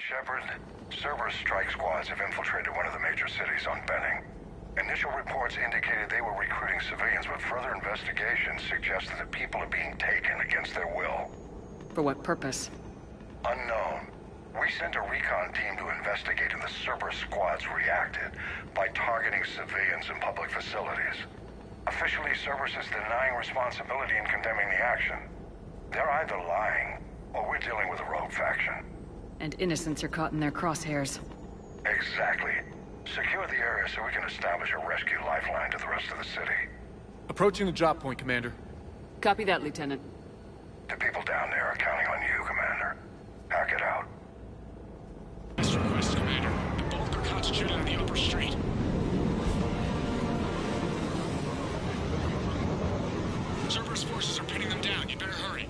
Shepard, Cerberus strike squads have infiltrated one of the major cities on Benning. Initial reports indicated they were recruiting civilians, but further investigation suggested that people are being taken against their will. For what purpose? Unknown. We sent a recon team to investigate, and the Cerberus squads reacted by targeting civilians in public facilities. Officially, Cerberus is denying responsibility and condemning the action. They're either lying, or we're dealing with a rogue faction. And innocents are caught in their crosshairs. Exactly. Secure the area so we can establish a rescue lifeline to the rest of the city. Approaching the drop point, Commander. Copy that, Lieutenant. The people down there are counting on you, Commander. Hack it out. This request, Commander. The bulk are concentrated on the upper street. Cerberus forces are pinning them down. You better hurry.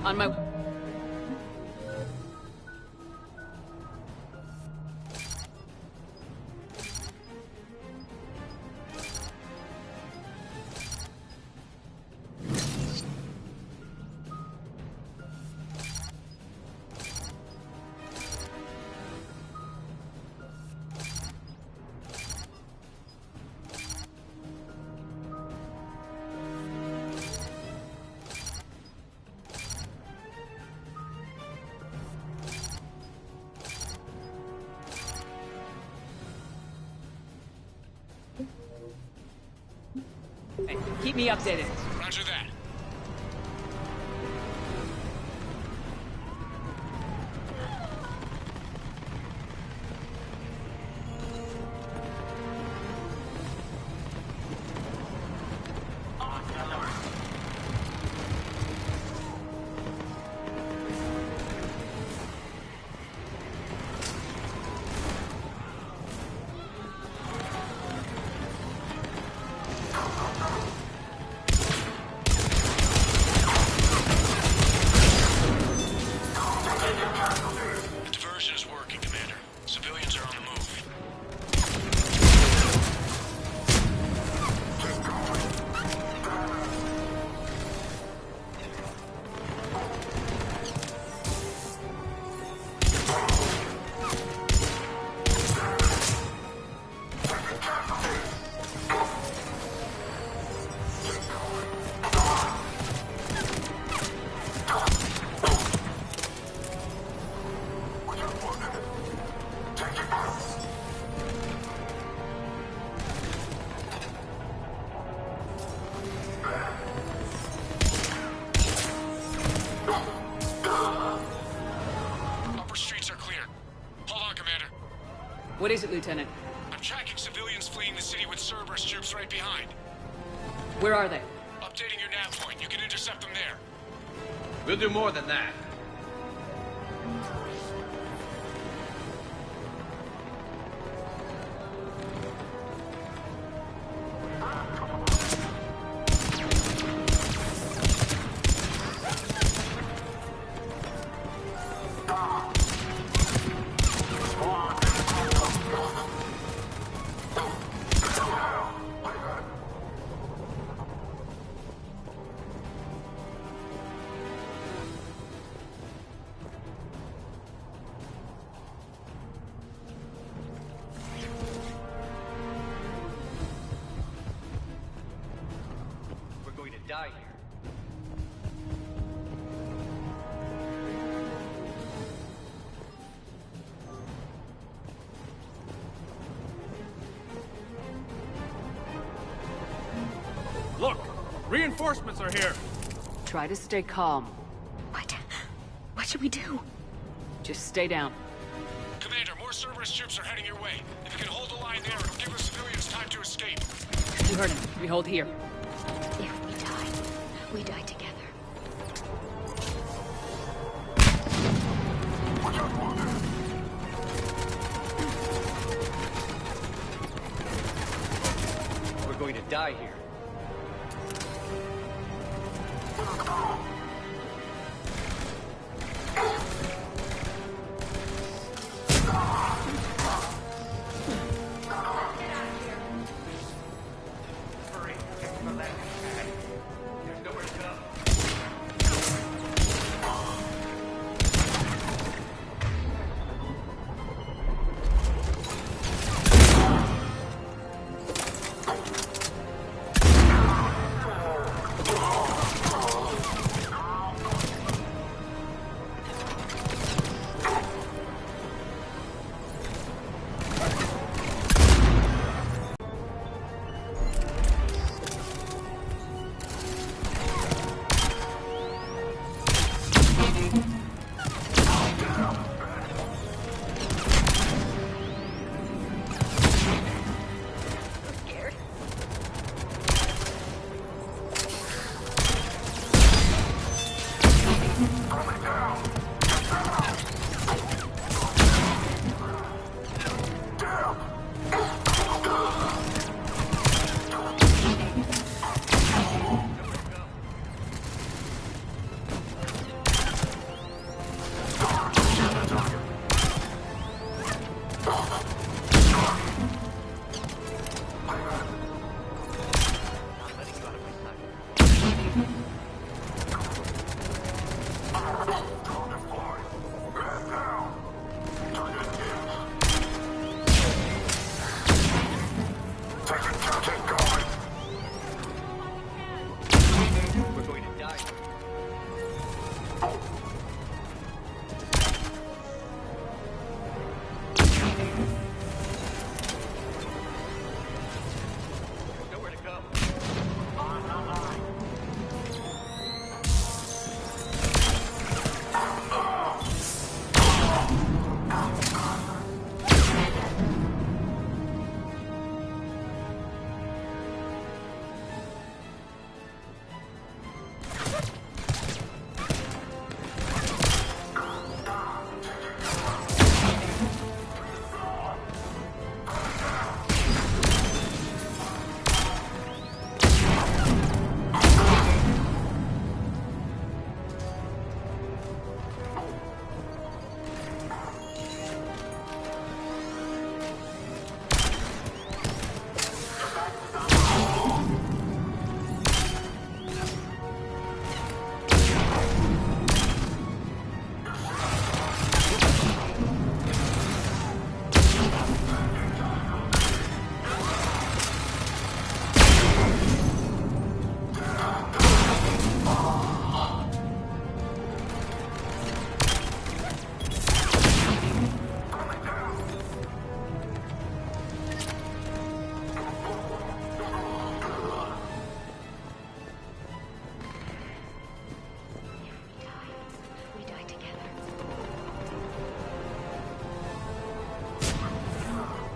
On my... Hey, keep me updated. Roger that. What is it, Lieutenant? I'm tracking civilians fleeing the city with Cerberus troops right behind. Where are they? Updating your nav point. You can intercept them there. We'll do more than that. Die here. Look! Reinforcements are here! Try to stay calm. What? What should we do? Just stay down. Commander, more Cerberus troops are heading your way. If you can hold the line there, it'll give the civilians time to escape. You heard him. We hold here. If we die, we die together. We're going to die here.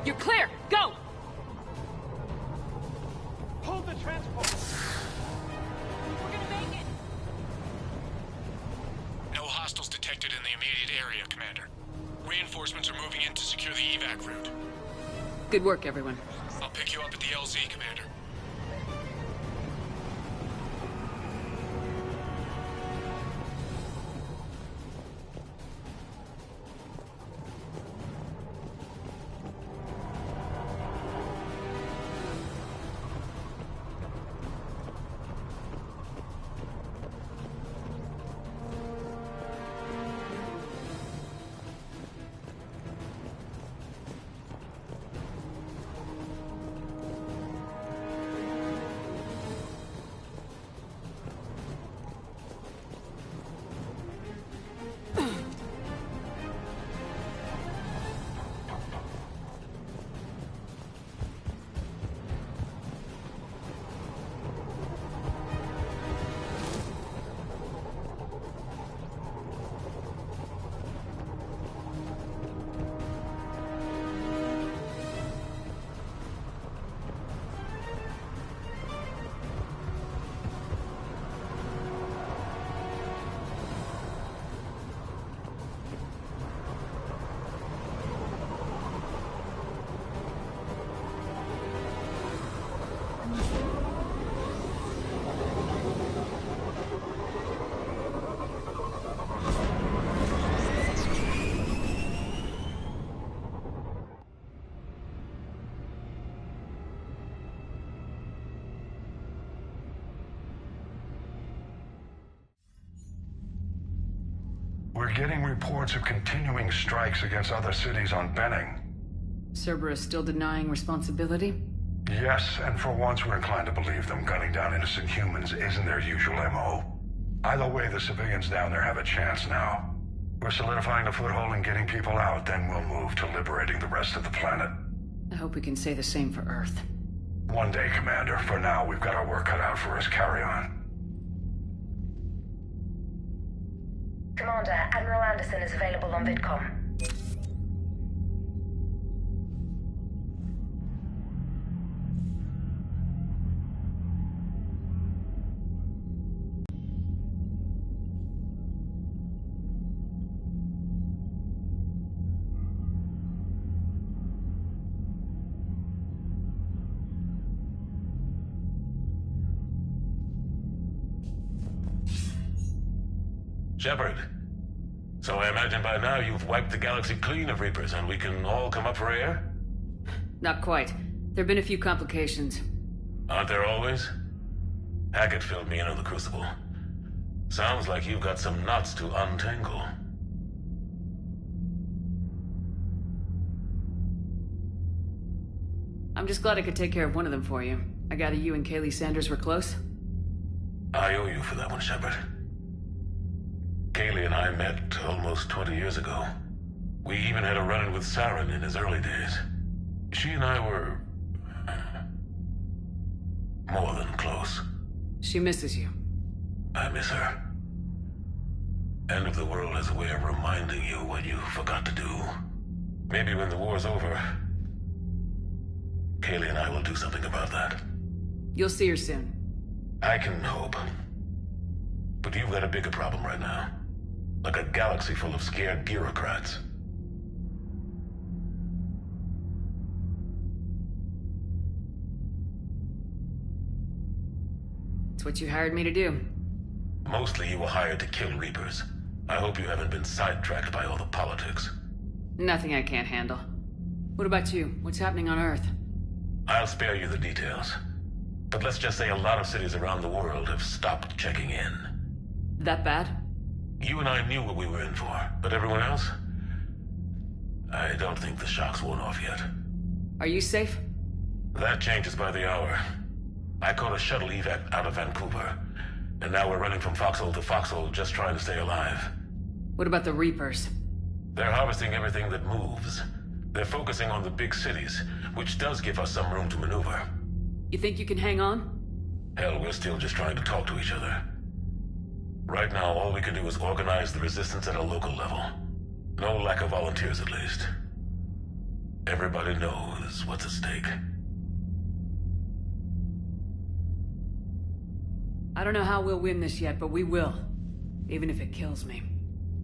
You're clear! Go! Hold the transport! We're gonna make it! No hostiles detected in the immediate area, Commander. Reinforcements are moving in to secure the evac route. Good work, everyone. I'll pick you up at the LZ, Commander. We're getting reports of continuing strikes against other cities on Benning. Cerberus still denying responsibility? Yes, and for once we're inclined to believe them. Gunning down innocent humans isn't their usual MO. Either way, the civilians down there have a chance now. We're solidifying a foothold and getting people out, then we'll move to liberating the rest of the planet. I hope we can say the same for Earth. One day, Commander. For now, we've got our work cut out for us. Carry on. Commander, Admiral Anderson is available on VidCom. Shepard. So I imagine by now you've wiped the galaxy clean of Reapers and we can all come up for air? Not quite. There've been a few complications. Aren't there always? Hackett filled me in on the Crucible. Sounds like you've got some knots to untangle. I'm just glad I could take care of one of them for you. I gather you and Kaylee Sanders were close? I owe you for that one, Shepard. Kaylee and I met almost 20 years ago. We even had a run-in with Saren in his early days. She and I were... more than close. She misses you. I miss her. End of the world has a way of reminding you what you forgot to do. Maybe when the war's over, Kaylee and I will do something about that. You'll see her soon. I can hope. But you've got a bigger problem right now. Like a galaxy full of scared bureaucrats. It's what you hired me to do. Mostly you were hired to kill Reapers. I hope you haven't been sidetracked by all the politics. Nothing I can't handle. What about you? What's happening on Earth? I'll spare you the details. But let's just say a lot of cities around the world have stopped checking in. That bad? You and I knew what we were in for, but everyone else? I don't think the shock's worn off yet. Are you safe? That changes by the hour. I caught a shuttle evac out of Vancouver, and now we're running from foxhole to foxhole just trying to stay alive. What about the Reapers? They're harvesting everything that moves. They're focusing on the big cities, which does give us some room to maneuver. You think you can hang on? Hell, we're still just trying to talk to each other. Right now, all we can do is organize the resistance at a local level. No lack of volunteers, at least. Everybody knows what's at stake. I don't know how we'll win this yet, but we will. Even if it kills me.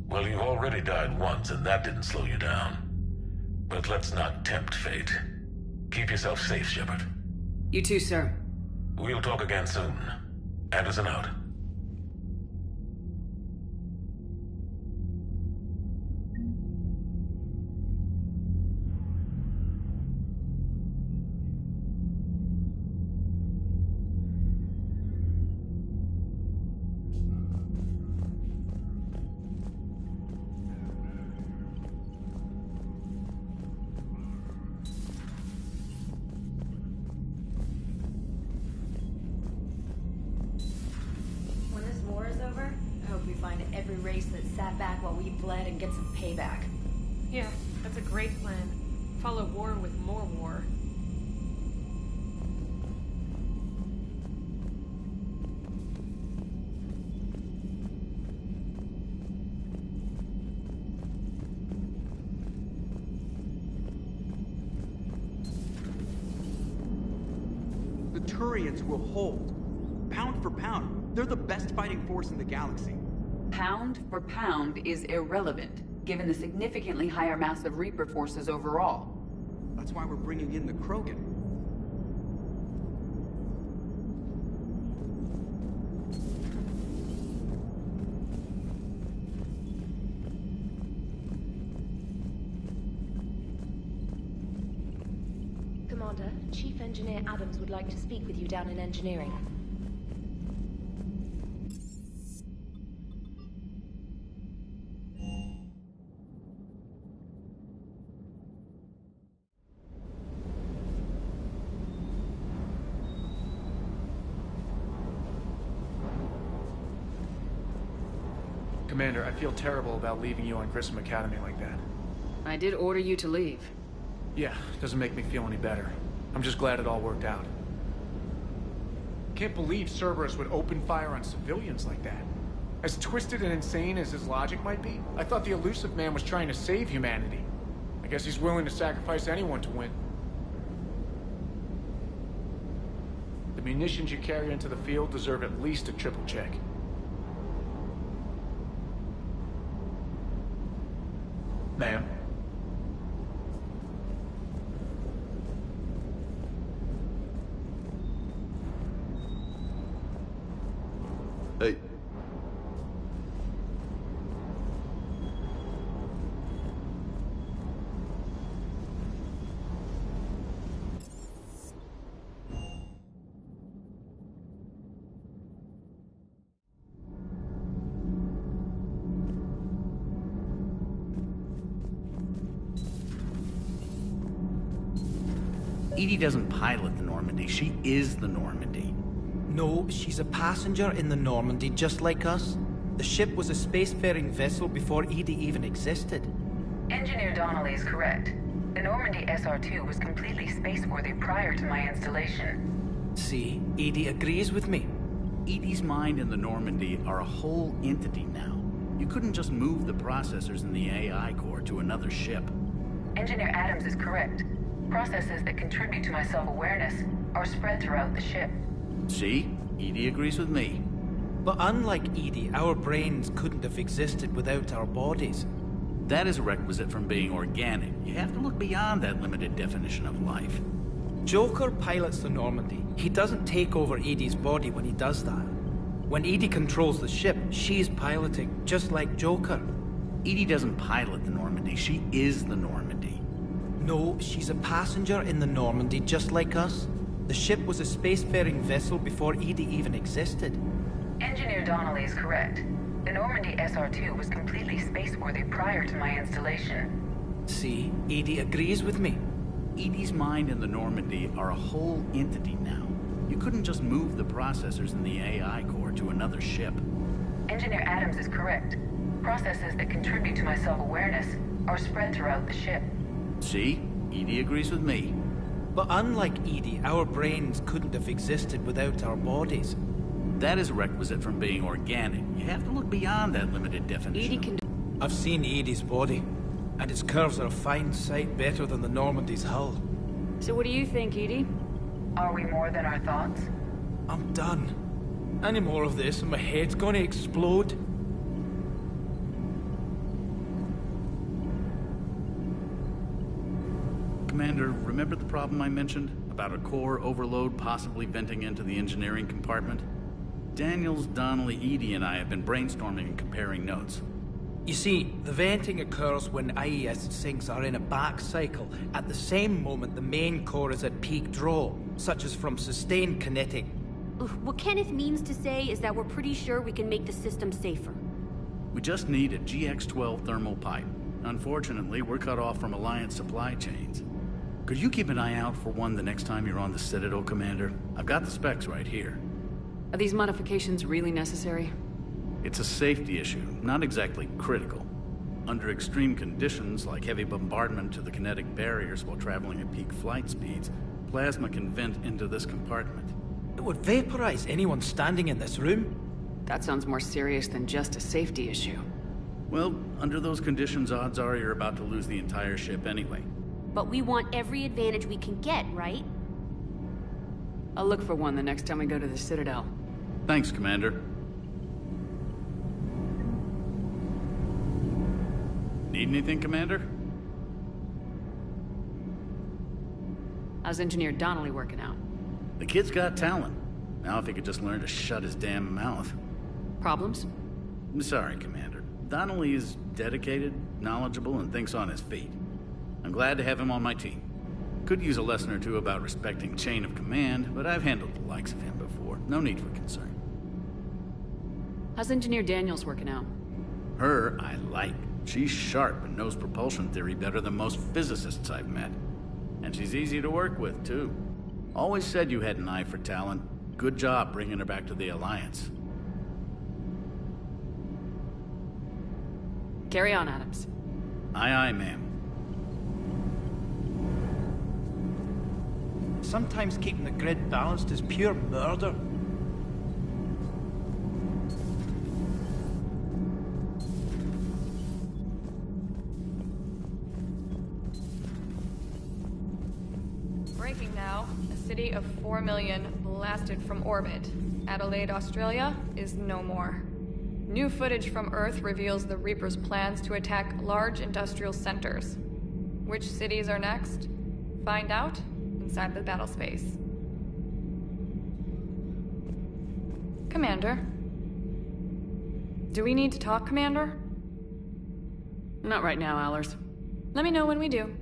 Well, you already died once, and that didn't slow you down. But let's not tempt fate. Keep yourself safe, Shepard. You too, sir. We'll talk again soon. Anderson out. When this war is over, I hope we find every race that sat back while we bled and get some payback. Yeah, that's a great plan. Follow war with more war. The Turians will hold. Pound for pound, they're the best fighting force in the galaxy. Pound for pound is irrelevant, given the significantly higher mass of Reaper forces overall. That's why we're bringing in the Krogan. Commander, Chief Engineer Adams would like to speak with you down in engineering. Commander, I feel terrible about leaving you on Grissom Academy like that. I did order you to leave. Yeah, doesn't make me feel any better. I'm just glad it all worked out. Can't believe Cerberus would open fire on civilians like that. As twisted and insane as his logic might be, I thought the elusive man was trying to save humanity. I guess he's willing to sacrifice anyone to win. The munitions you carry into the field deserve at least a triple check. Ma'am? Hey. Edie doesn't pilot the Normandy, she is the Normandy. No, she's a passenger in the Normandy, just like us. The ship was a spacefaring vessel before Edie even existed. Engineer Donnelly is correct. The Normandy SR-2 was completely spaceworthy prior to my installation. See, Edie agrees with me. Edie's mind and the Normandy are a whole entity now. You couldn't just move the processors in the AI core to another ship. Engineer Adams is correct. Processes that contribute to my self-awareness are spread throughout the ship. See? Edie agrees with me. But unlike Edie, our brains couldn't have existed without our bodies. That is a requisite from being organic. You have to look beyond that limited definition of life. Joker pilots the Normandy. He doesn't take over Edie's body when he does that. When Edie controls the ship, she's piloting, just like Joker. Edie doesn't pilot the Normandy, she is the Normandy. No, she's a passenger in the Normandy, just like us. The ship was a spacefaring vessel before Edie even existed. Engineer Donnelly is correct. The Normandy SR-2 was completely spaceworthy prior to my installation. See, Edie agrees with me. Edie's mind and the Normandy are a whole entity now. You couldn't just move the processors in the AI core to another ship. Engineer Adams is correct. Processes that contribute to my self-awareness are spread throughout the ship. See? Edie agrees with me. But unlike Edie, our brains couldn't have existed without our bodies. That is a requisite from being organic. You have to look beyond that limited definition. Edie can... I've seen Edie's body. And its curves are a fine sight better than the Normandy's hull. So what do you think, Edie? Are we more than our thoughts? I'm done. Any more of this and my head's gonna explode. Commander, remember the problem I mentioned? About a core overload possibly venting into the engineering compartment? Daniels, Donnelly, Edie, and I have been brainstorming and comparing notes. You see, the venting occurs when IES sinks are in a back cycle, at the same moment the main core is at peak draw, such as from sustained kinetic. What Kenneth means to say is that we're pretty sure we can make the system safer. We just need a GX-12 thermal pipe. Unfortunately, we're cut off from Alliance supply chains. Could you keep an eye out for one the next time you're on the Citadel, Commander? I've got the specs right here. Are these modifications really necessary? It's a safety issue, not exactly critical. Under extreme conditions, like heavy bombardment to the kinetic barriers while traveling at peak flight speeds, plasma can vent into this compartment. It would vaporize anyone standing in this room. That sounds more serious than just a safety issue. Well, under those conditions, odds are you're about to lose the entire ship anyway. But we want every advantage we can get, right? I'll look for one the next time we go to the Citadel. Thanks, Commander. Need anything, Commander? How's Engineer Donnelly working out? The kid's got talent. Now if he could just learn to shut his damn mouth. Problems? I'm sorry, Commander. Donnelly is dedicated, knowledgeable, and thinks on his feet. I'm glad to have him on my team. Could use a lesson or two about respecting chain of command, but I've handled the likes of him before. No need for concern. How's Engineer Daniels working out? Her, I like. She's sharp and knows propulsion theory better than most physicists I've met. And she's easy to work with, too. Always said you had an eye for talent. Good job bringing her back to the Alliance. Carry on, Adams. Aye, aye, ma'am. Sometimes keeping the grid balanced is pure murder. Breaking now. A city of 4 million blasted from orbit. Adelaide, Australia is no more. New footage from Earth reveals the Reaper's plans to attack large industrial centers. Which cities are next? Find out inside the battle space. Commander? Do we need to talk, Commander? Not right now, Allers. Let me know when we do.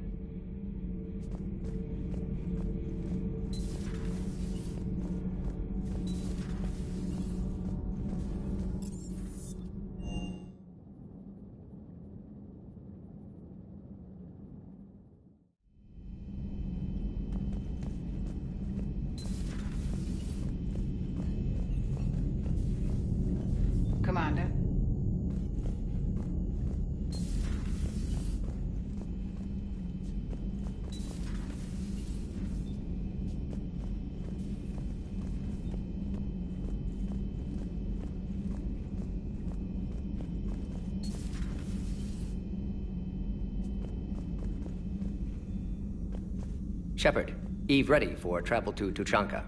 Commander. Shepard, Eve ready for travel to Tuchanka.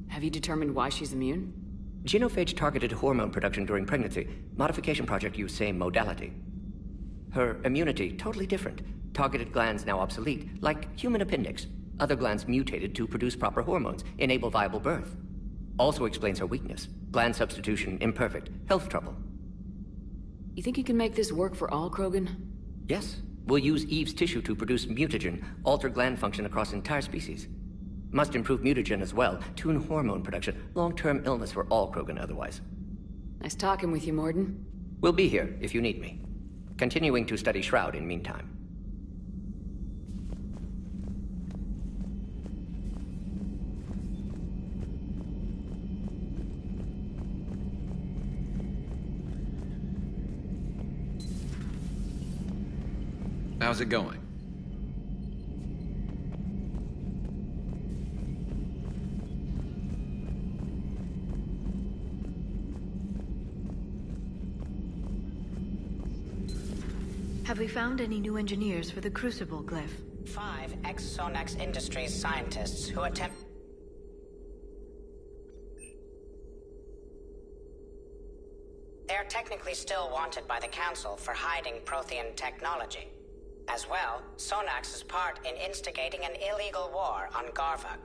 Have you determined why she's immune? Genophage targeted hormone production during pregnancy. Modification project used same modality. Her immunity totally different. Targeted glands now obsolete, like human appendix. Other glands mutated to produce proper hormones, enable viable birth. Also explains her weakness. Gland substitution imperfect. Health trouble. You think you can make this work for all Krogan? Yes. We'll use Eve's tissue to produce mutagen, alter gland function across entire species. Must improve mutagen as well, tune hormone production. Long-term illness for all Krogan otherwise. Nice talking with you, Morden. We'll be here if you need me. Continuing to study Shroud in meantime. How's it going? Have we found any new engineers for the Crucible glyph? 5 ex-Sonax Industries scientists who attempt... They're technically still wanted by the Council for hiding Prothean technology. As well, Sonax's part in instigating an illegal war on Garvug.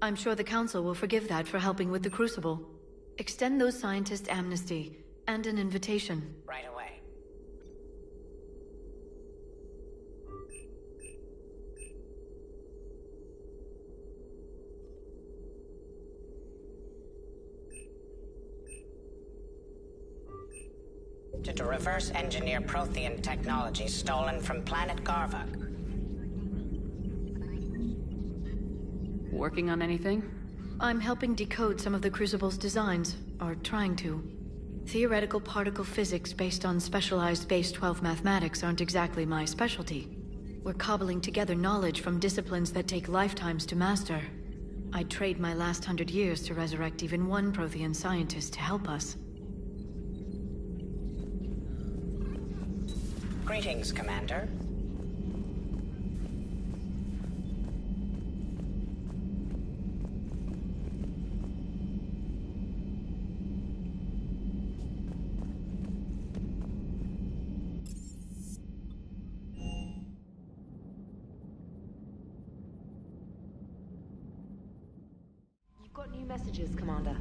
I'm sure the Council will forgive that for helping with the Crucible. Extend those scientists amnesty, and an invitation. Right away. To reverse engineer Prothean technology stolen from planet Garvug. Working on anything? I'm helping decode some of the Crucible's designs, or trying to. Theoretical particle physics based on specialized base 12 mathematics aren't exactly my specialty. We're cobbling together knowledge from disciplines that take lifetimes to master. I'd trade my last 100 years to resurrect even one Prothean scientist to help us. Greetings, Commander. You've got new messages, Commander.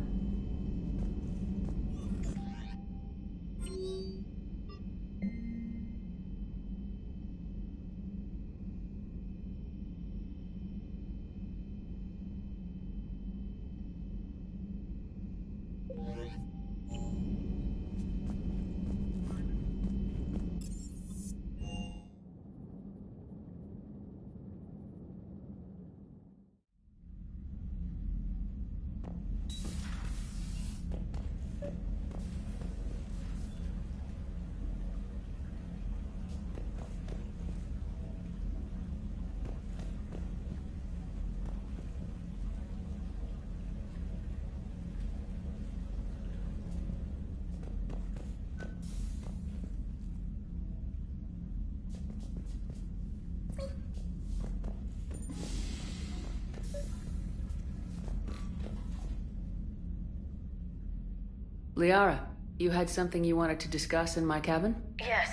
Liara, you had something you wanted to discuss in my cabin? Yes,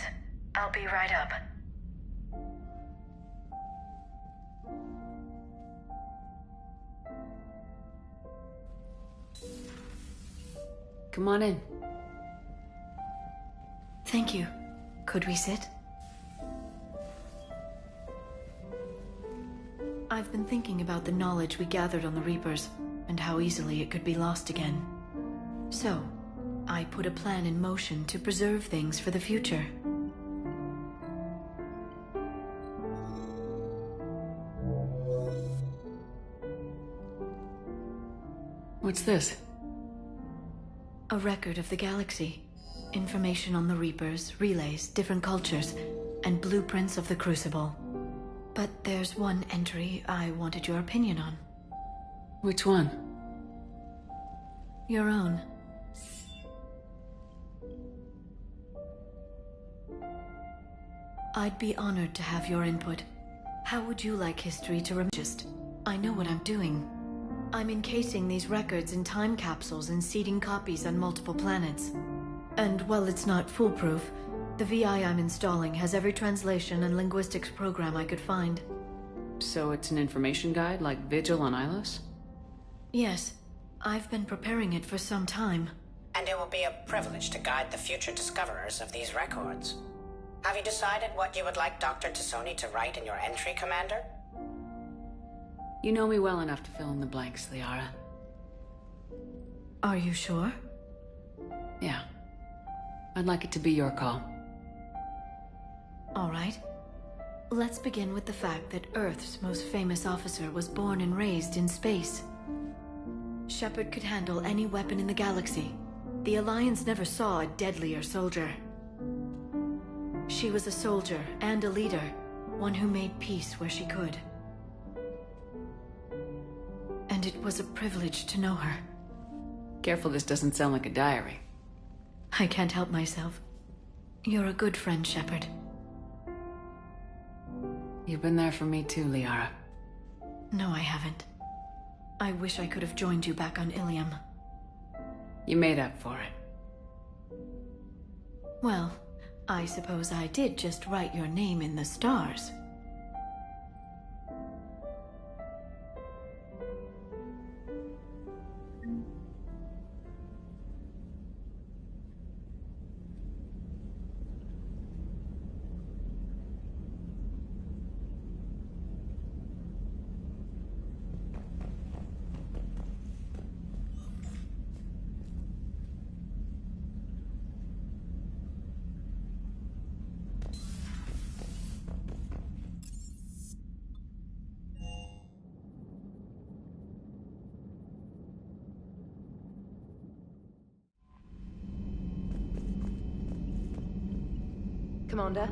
I'll be right up. Come on in. Thank you. Could we sit? I've been thinking about the knowledge we gathered on the Reapers, and how easily it could be lost again. So, I put a plan in motion to preserve things for the future. What's this? A record of the galaxy. Information on the Reapers, relays, different cultures, and blueprints of the Crucible. But there's one entry I wanted your opinion on. Which one? Your own. I'd be honored to have your input. How would you like history to remember? I know what I'm doing. I'm encasing these records in time capsules and seeding copies on multiple planets. And while it's not foolproof, the VI I'm installing has every translation and linguistics program I could find. So it's an information guide like Vigil on Ilos? Yes. I've been preparing it for some time. And it will be a privilege to guide the future discoverers of these records. Have you decided what you would like Dr. Tassoni to write in your entry, Commander? You know me well enough to fill in the blanks, Liara. Are you sure? Yeah. I'd like it to be your call. All right. Let's begin with the fact that Earth's most famous officer was born and raised in space. Shepard could handle any weapon in the galaxy. The Alliance never saw a deadlier soldier. She was a soldier and a leader, one who made peace where she could. And it was a privilege to know her. Careful this doesn't sound like a diary. I can't help myself. You're a good friend, Shepard. You've been there for me too, Liara. No, I haven't. I wish I could have joined you back on Ilium. You made up for it. Well, I suppose I did just write your name in the stars. Commander?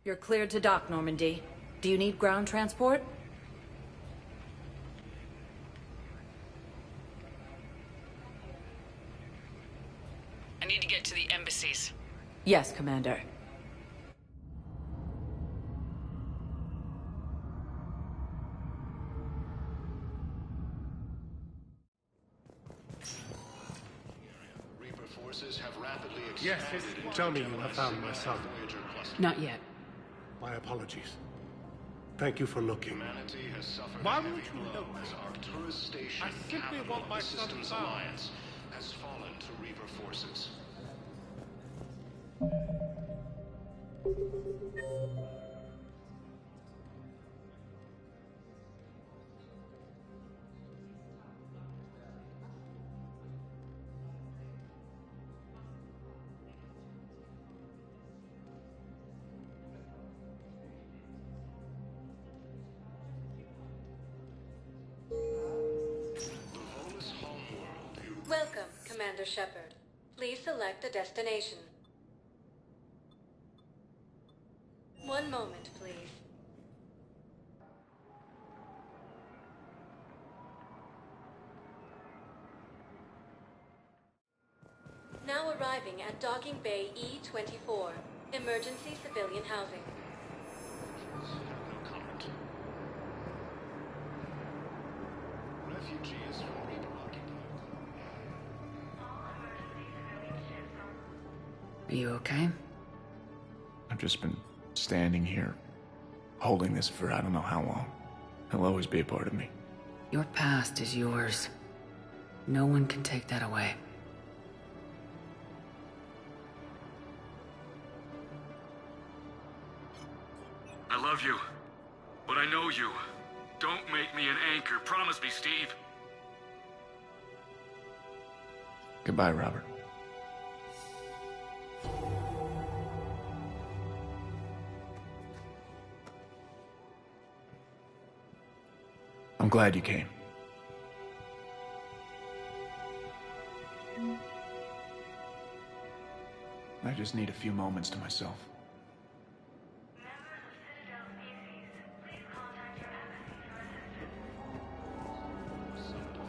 You're cleared to dock, Normandy. Do you need ground transport? I need to get to the embassies. Yes, Commander. Reaper forces have rapidly Yes, expanded. tell me you have found my son. Not yet. My apologies. Thank you for looking. Humanity has suffered Why a would heavy you blow help me? as Arcturus Station, I simply capital want of my the son Systems found. Alliance, has fallen to Reaper forces. Welcome, Commander Shepard. Please select a destination. One moment, please. Now arriving at Docking Bay E-24, emergency civilian housing. No comment. Refugees from Reaper occupied. Are you okay? I've just been standing here, holding this for I don't know how long. He'll always be a part of me. Your past is yours. No one can take that away. I love you, but I know you. Don't make me an anchor. Promise me, Steve. Goodbye, Robert. I'm glad you came. just need a few moments to myself.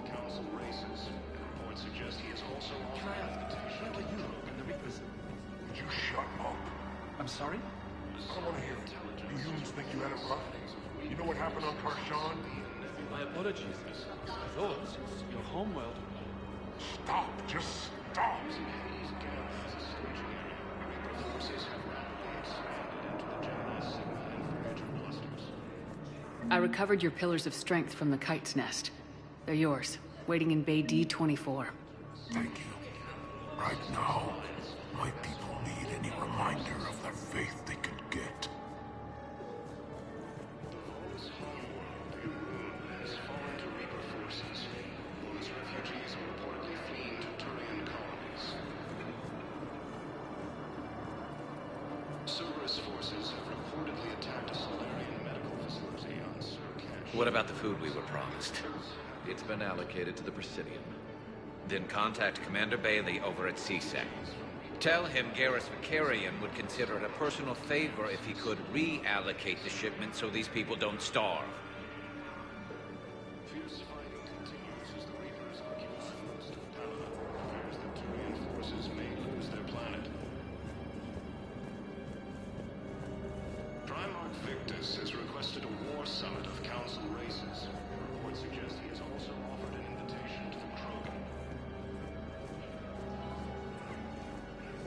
Council races. Reports suggest he is also Can I ask, where were you when the Reapers... Would you shut up? I'm sorry? I don't want to hear it. The humans think you had it rough. You know what happened on Karshan? My apologies. I thought your homeworld... Stop! Just stop! I recovered your pillars of strength from the kite's nest. They're yours, waiting in Bay D-24. Thank you. Right now, my people need any reminder of their faith they could get. has fallen to Reaper forces. Those refugees are reportedly fleeing to Turian colonies. Cerberus forces have reportedly attacked a Solarian medical facility on Surcash. What about the food we were promised? It's been allocated to the Presidium. Then contact Commander Bailey over at CSEC. Tell him Garrus Vicarian would consider it a personal favor if he could reallocate the shipment so these people don't starve. Fierce fighting continues as the Reapers occupy most of Palace. Fears that Turian forces may lose their planet. Primarch Victus has requested a war summit of Council races. Reports suggest he has also offered an invitation to the Krogan.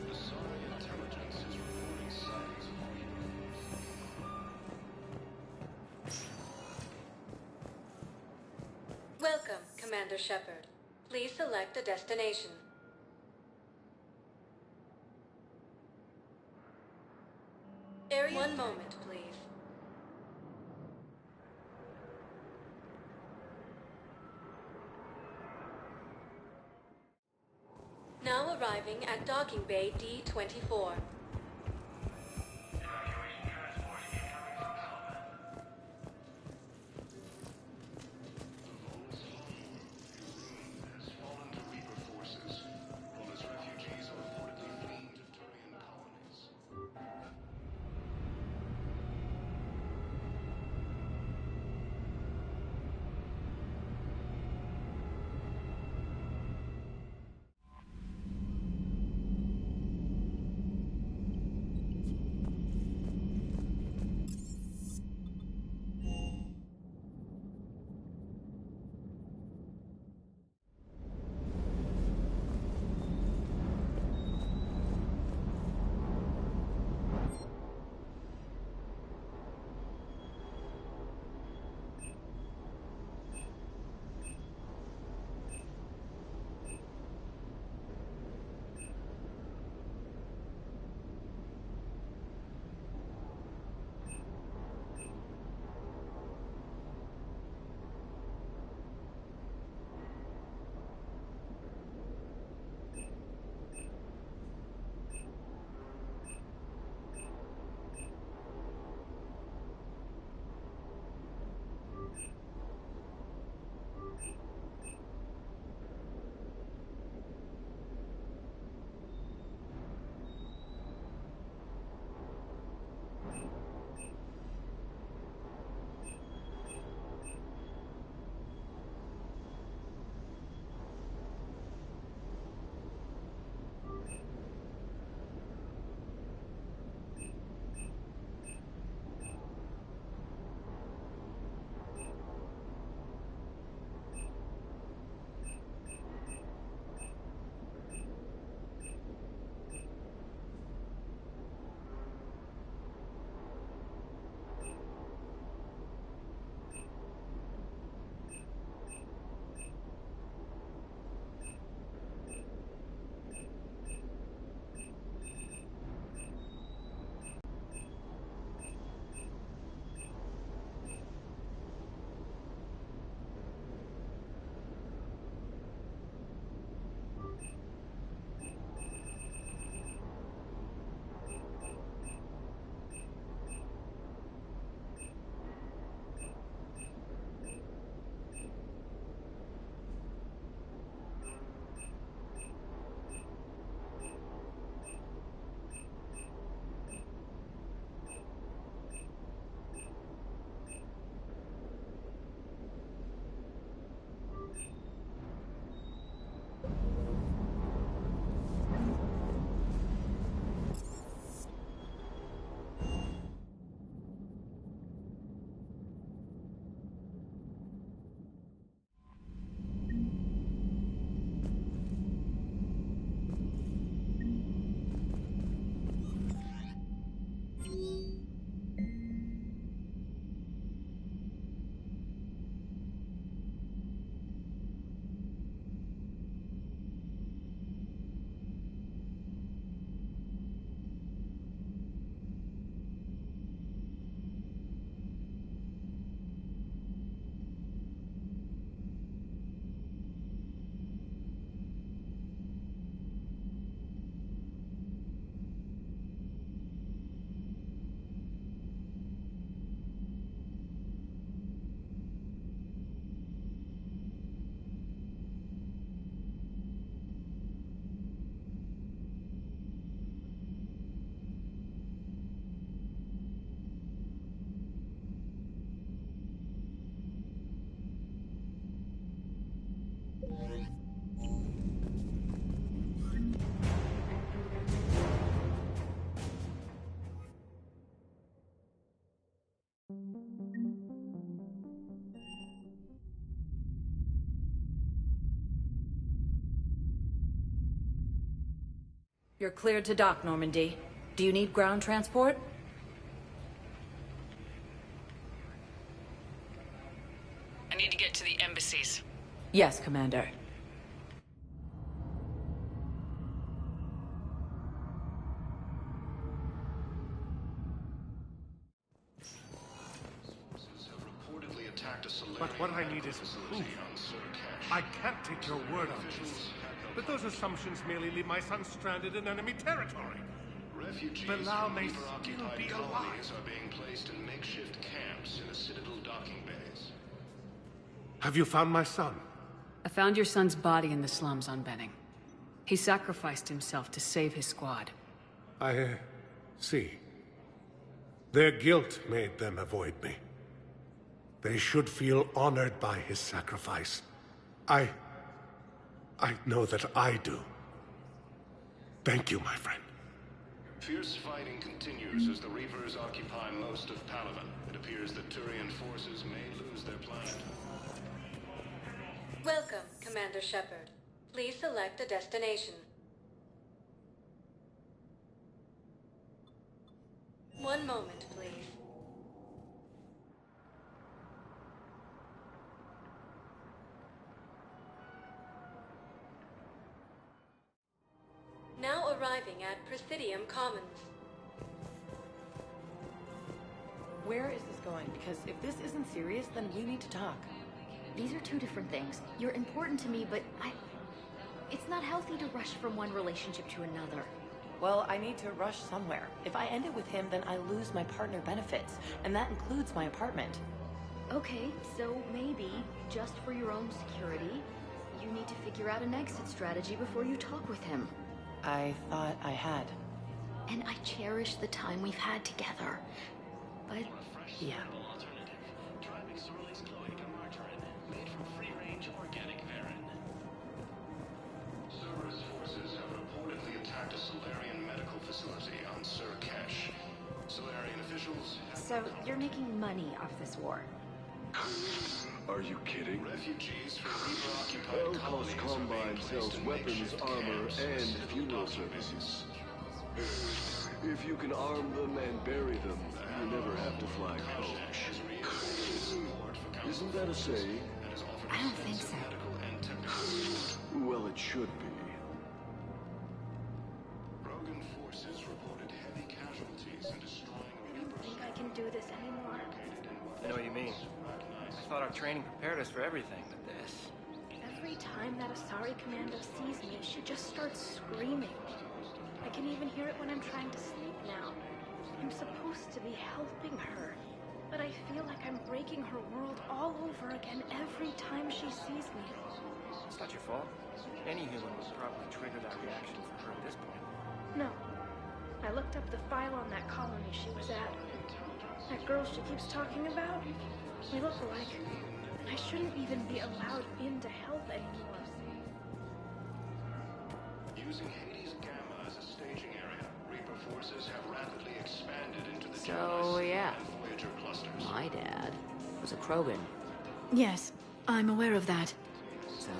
The Sari intelligence is reporting sightings of Reapers. Welcome, Commander Shepard. Please select a destination. Area. One moment, please. Now arriving at Docking Bay D-24. Has fallen to Reaper forces. All its refugees are reportedly fleeing to Turian colonies. You're cleared to dock, Normandy. Do you need ground transport? I need to get to the embassies. Yes, Commander. But what I need is proof. I can't take your word on this. But those assumptions merely leave my son stranded in enemy territory. Refugees Bilal from may Reaper-occupied still be alive. colonies are being placed in makeshift camps in the Citadel docking bays. Have you found my son? I found your son's body in the slums on Benning. He sacrificed himself to save his squad. I see. Their guilt made them avoid me. They should feel honored by his sacrifice. I know that I do. Thank you, my friend. Fierce fighting continues as the Reapers occupy most of Palaven. It appears that Turian forces may lose their planet. Welcome, Commander Shepard. Please select a destination. One moment, please. Now arriving at Presidium Commons. Where is this going? Because if this isn't serious, then we need to talk. These are two different things. You're important to me, but it's not healthy to rush from one relationship to another. Well, I need to rush somewhere. If I end it with him, then I lose my partner benefits, and that includes my apartment. Okay, so maybe, just for your own security, you need to figure out an exit strategy before you talk with him. I thought I had. And I cherish the time we've had together. But, yeah. Cerberus forces have reportedly attacked a Solarian medical facility on Sur Kesh. Solarian officials have... So, you're making money off this war? Are you kidding? Refugees from Reaper-occupied colonies Combine sells weapons, armor, and funeral services. If you can arm them and bury them, you never have to fly coach. Isn't that a saying? I don't think so. Well, it should be. Rogan forces reported heavy casualties in destroying I don't think I can do this anymore. I know what you mean. I thought our training prepared us for everything, but this... Every time that Asari commando sees me, she just starts screaming. I can even hear it when I'm trying to sleep now. I'm supposed to be helping her, but I feel like I'm breaking her world all over again every time she sees me. It's not your fault. Any human would probably trigger that reaction for her at this point. No. I looked up the file on that colony she was at. That girl she keeps talking about, we look alike. And I shouldn't even be allowed in to help anymore. Using Hades Gamma as a staging area, Reaper forces have rapidly expanded into the So, yeah. and Voyager clusters. My dad was a Krogan. Yes, I'm aware of that. So,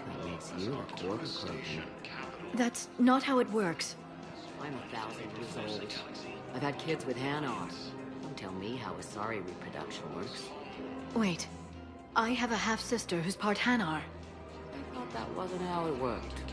that makes you a border Krogan. That's not how it works. I'm 1,000 years old. I've had kids with Hanar. Don't tell me how Asari reproduction works. Wait, I have a half-sister who's part Hanar. I thought that wasn't how it worked.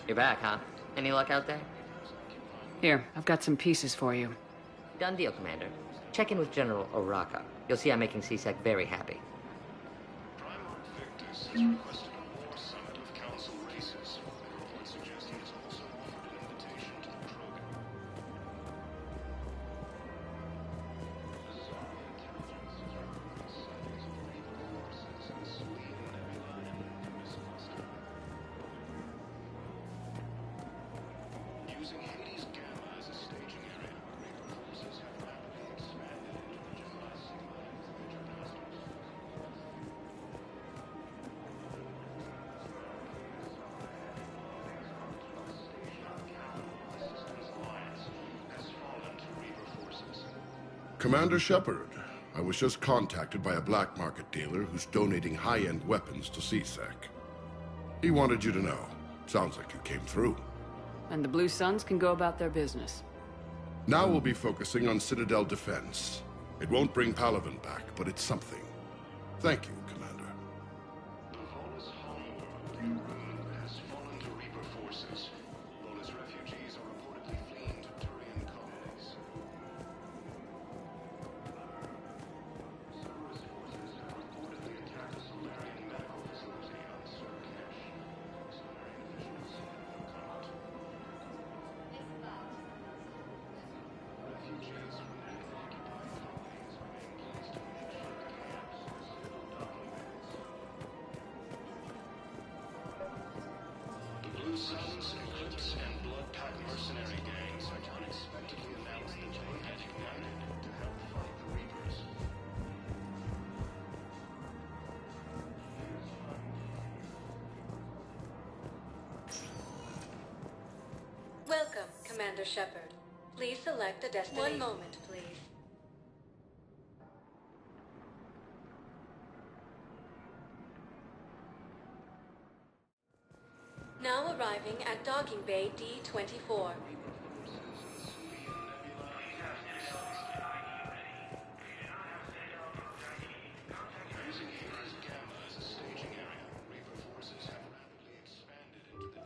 You're back, huh? Any luck out there? Here, I've got some pieces for you. Done deal, Commander. Check in with General Oraka. You'll see I'm making CSEC very happy. Primarch Victus has requested a war summit of Council races. Reports suggest he has also offered an invitation to the Krogan. Using Hades Gamma as a staging area, Reaper forces have rapidly expanded Commander Shepard, I was just contacted by a black market dealer who's donating high-end weapons to CSEC. He wanted you to know. Sounds like you came through. And the Blue Suns can go about their business. Now we'll be focusing on Citadel defense. It won't bring Palaven back, but it's something. Thank you, Commander. The Volus homeworld has fallen to Reaper forces. Volus refugees are reportedly fleeing to Turian colonies. Cerberus forces have reportedly attacked a Solarian medical facility on Surcash. Solarian officials say no comment. Refugees from Nazi-occupied colonies are being placed in makeshift camps or civil docking beds. The Blue Suns, Eclipse, and Blood Pack mercenary gangs have unexpectedly announced that they have united to help fight the Reapers. Welcome, Commander Shepard. Please select a destination. One moment, please. Now arriving at docking bay D-24. Using here as Gamma as a staging area, Reaper forces have rapidly expanded into the...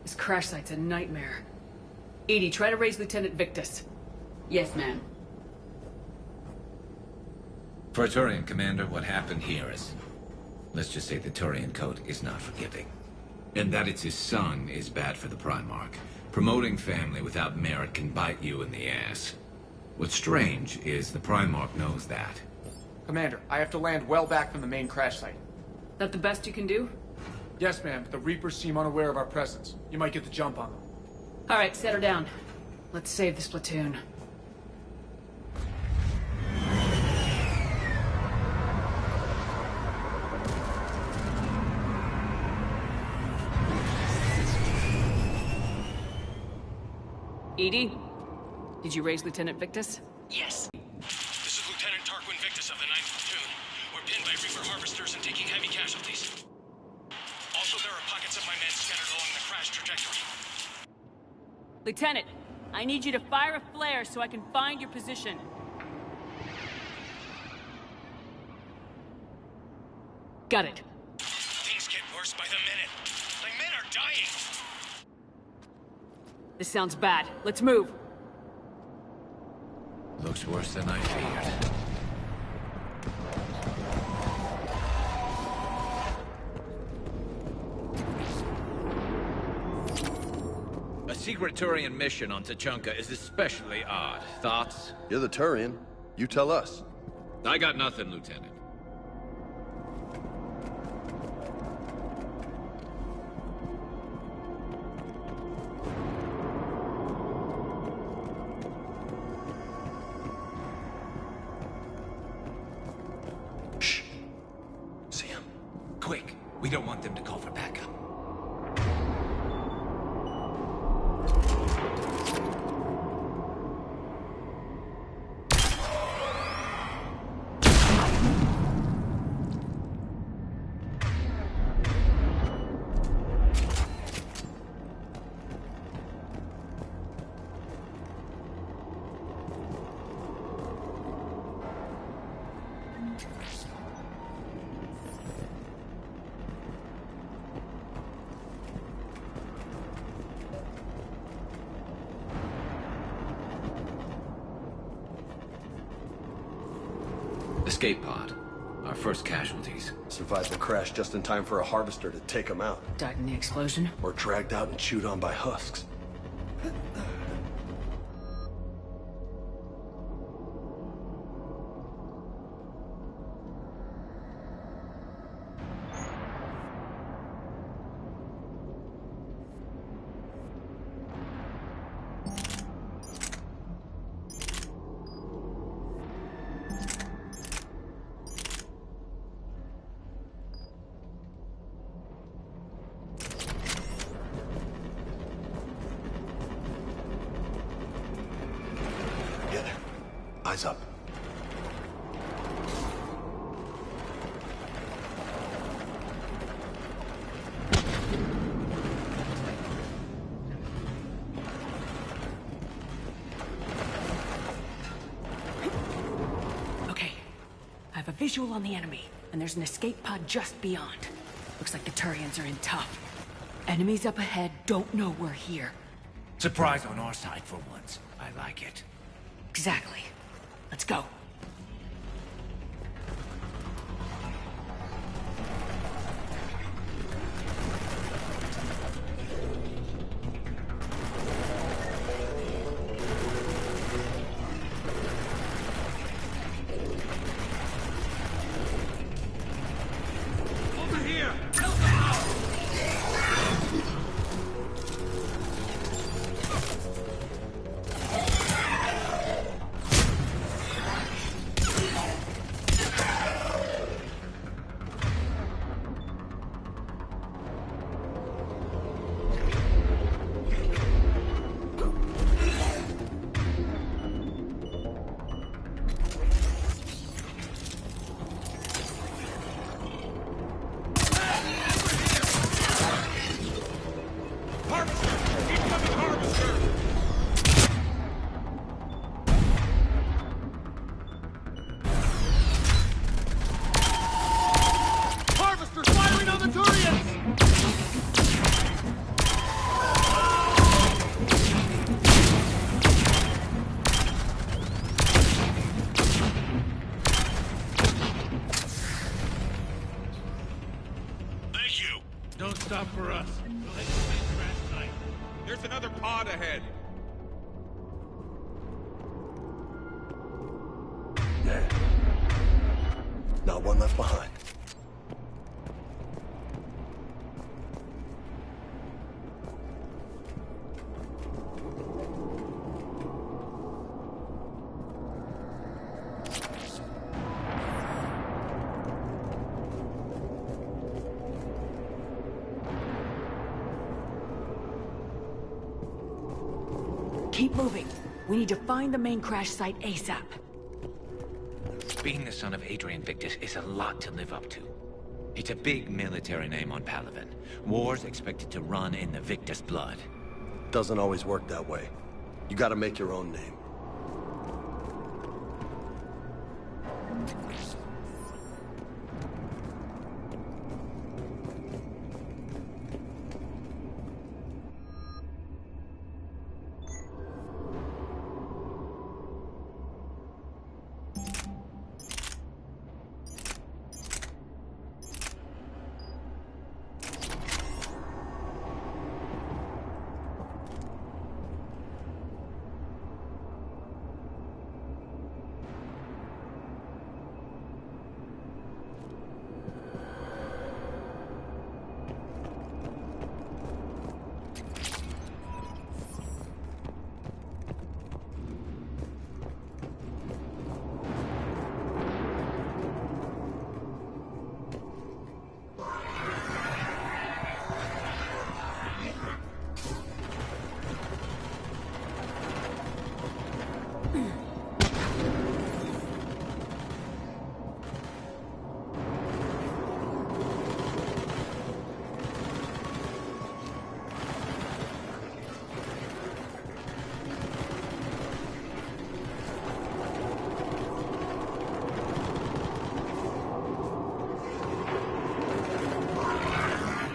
This crash site's a nightmare. Edie, try to raise Lieutenant Victus. Yes, ma'am. For a Turian commander, what happened here is... let's just say the Turian code is not forgiving. And that it's his son is bad for the Primarch. Promoting family without merit can bite you in the ass. What's strange is the Primarch knows that. Commander, I have to land well back from the main crash site. That the best you can do? Yes, ma'am. The Reapers seem unaware of our presence. You might get the jump on them. All right, set her down. Let's save this platoon. Edie? Did you raise Lieutenant Victus? Yes. This is Lieutenant Tarquin Victus of the 9th Platoon. We're pinned by Reaper harvesters and taking heavy casualties. Also, there are pockets of my men scattered along the crash trajectory. Lieutenant, I need you to fire a flare so I can find your position. Got it. Things get worse by the minute. My men are dying. This sounds bad. Let's move. Looks worse than I feared. A secret Turian mission on Tachanka is especially odd. Thoughts? You're the Turian. You tell us. I got nothing, Lieutenant. Shh. See him? Quick. We don't want them to call for backup. Escape pod. Our first casualties. Survived the crash just in time for a harvester to take them out. Died in the explosion? Or dragged out and chewed on by husks. Eyes up. Okay. I have a visual on the enemy, and there's an escape pod just beyond. Looks like the Turians are in tough. Enemies up ahead don't know we're here. Surprise on our side for once. I like it. Exactly. Let's go. Over here! Help them out! Don't stop for us. We'll head to the main crash site. There's another pod ahead. Not one left behind. Keep moving. We need to find the main crash site ASAP. Being the son of Adrian Victus is a lot to live up to. It's a big military name on Palaven. War's expected to run in the Victus blood. Doesn't always work that way. You gotta make your own name.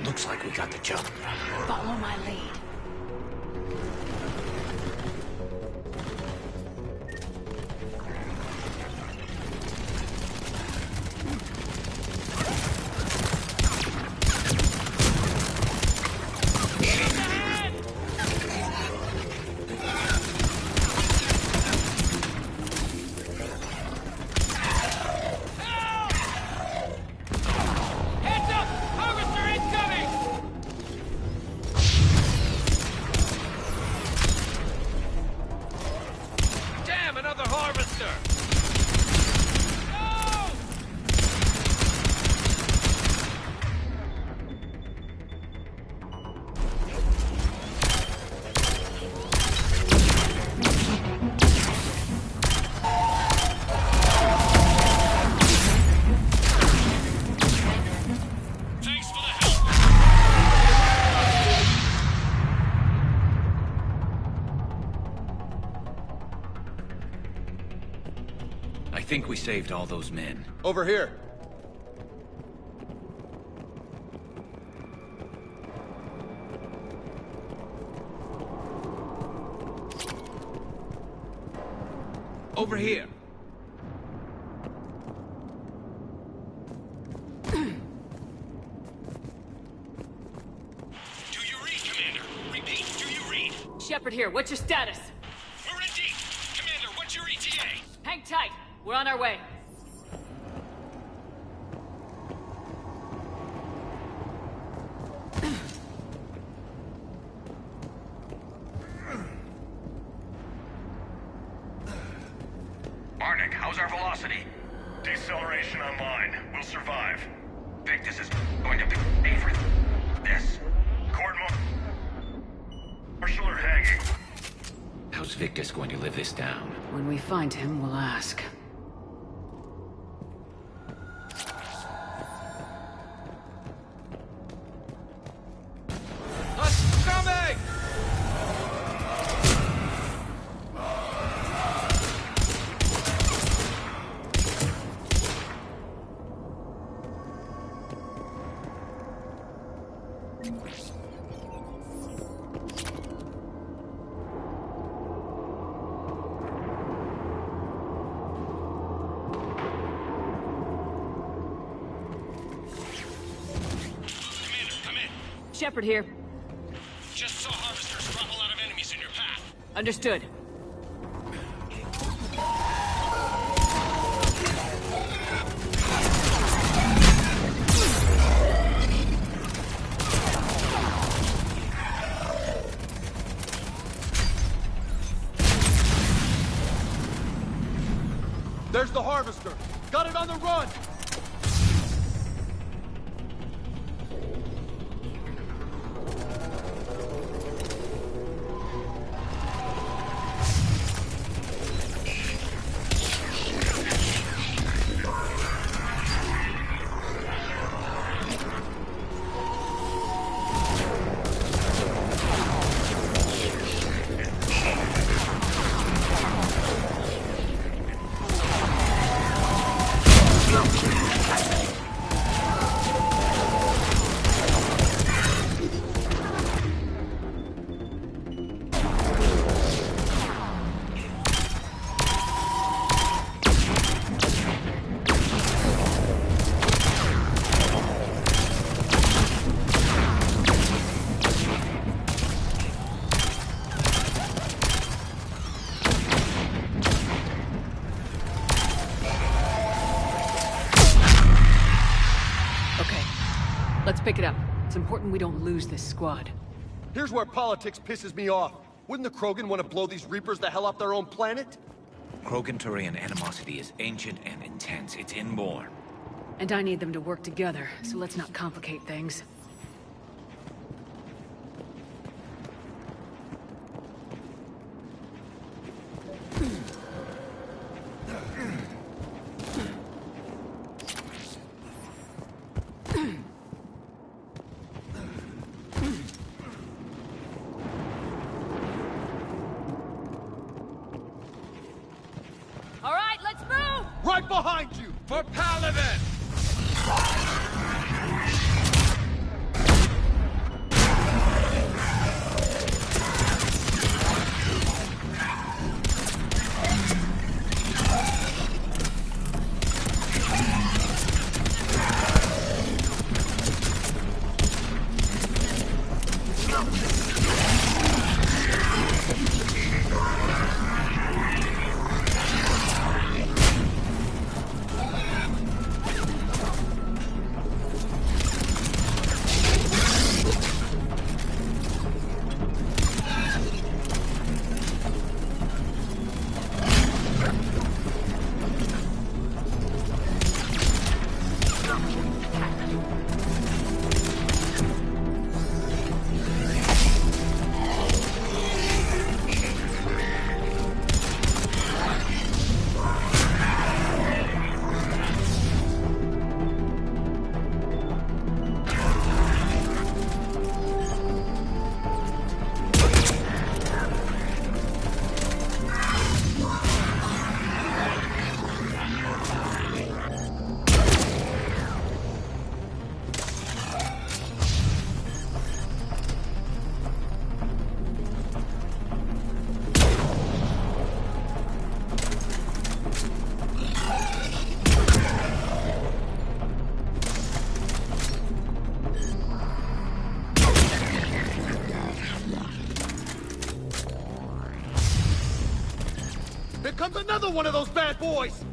Looks like we got the jump. Follow my lead. I think we saved all those men. Over here. Over here. Do you read, Commander? Repeat, do you read? Shepard here, what's your status? We're in deep. Commander, what's your ETA? Hang tight. We're on our way. Arnik, how's our velocity? Deceleration online. We'll survive. Victus is going to pay for this. Marshal or hanging? How's Victus going to live this down? When we find him, we'll ask. Coming! Shepard here. Just saw harvesters drop a lot of enemies in your path. Understood. There's the harvester. Got it on the run! Pick it up. It's important we don't lose this squad. Here's where politics pisses me off. Wouldn't the Krogan want to blow these Reapers the hell off their own planet? Krogan-Turian animosity is ancient and intense. It's inborn. And I need them to work together, so let's not complicate things. Right behind you! For Paladin! Here comes another one of those bad boys!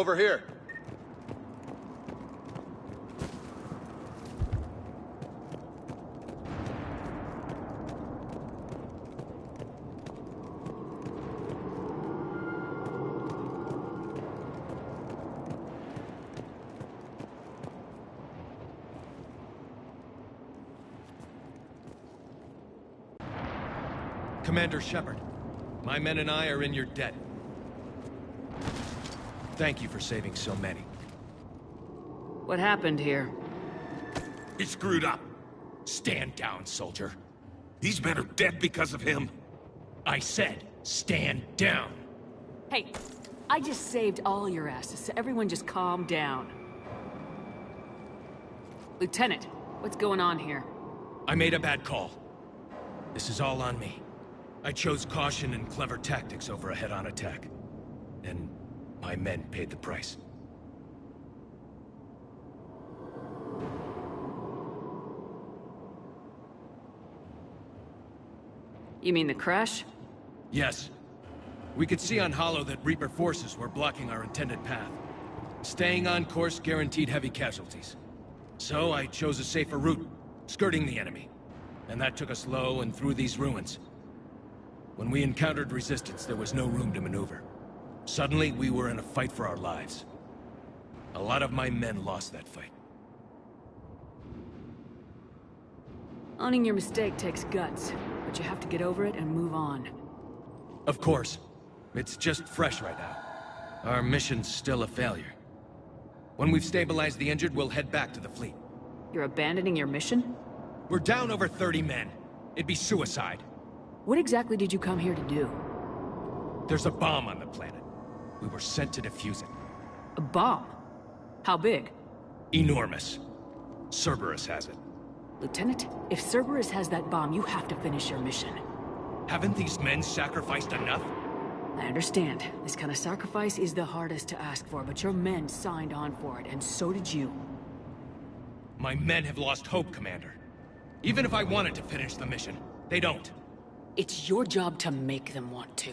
over here. Commander Shepard, my men and I are in your debt. Thank you for saving so many. What happened here? He screwed up. Stand down, soldier. These men are dead because of him. I said, stand down. Hey, I just saved all your asses, so everyone just calm down. Lieutenant, what's going on here? I made a bad call. This is all on me. I chose caution and clever tactics over a head-on attack. And my men paid the price. You mean the crash? Yes. We could see on Hollow that Reaper forces were blocking our intended path. Staying on course guaranteed heavy casualties. So I chose a safer route, skirting the enemy. And that took us low and through these ruins. When we encountered resistance, there was no room to maneuver. Suddenly, we were in a fight for our lives. A lot of my men lost that fight. Owning your mistake takes guts, but you have to get over it and move on. Of course. It's just fresh right now. Our mission's still a failure. When we've stabilized the injured, we'll head back to the fleet. You're abandoning your mission? We're down over 30 men. It'd be suicide. What exactly did you come here to do? There's a bomb on the planet. We were sent to defuse it. A bomb? How big? Enormous. Cerberus has it. Lieutenant, if Cerberus has that bomb, you have to finish your mission. Haven't these men sacrificed enough? I understand. This kind of sacrifice is the hardest to ask for, but your men signed on for it, and so did you. My men have lost hope, Commander. Even if I wanted to finish the mission, they don't. It's your job to make them want to.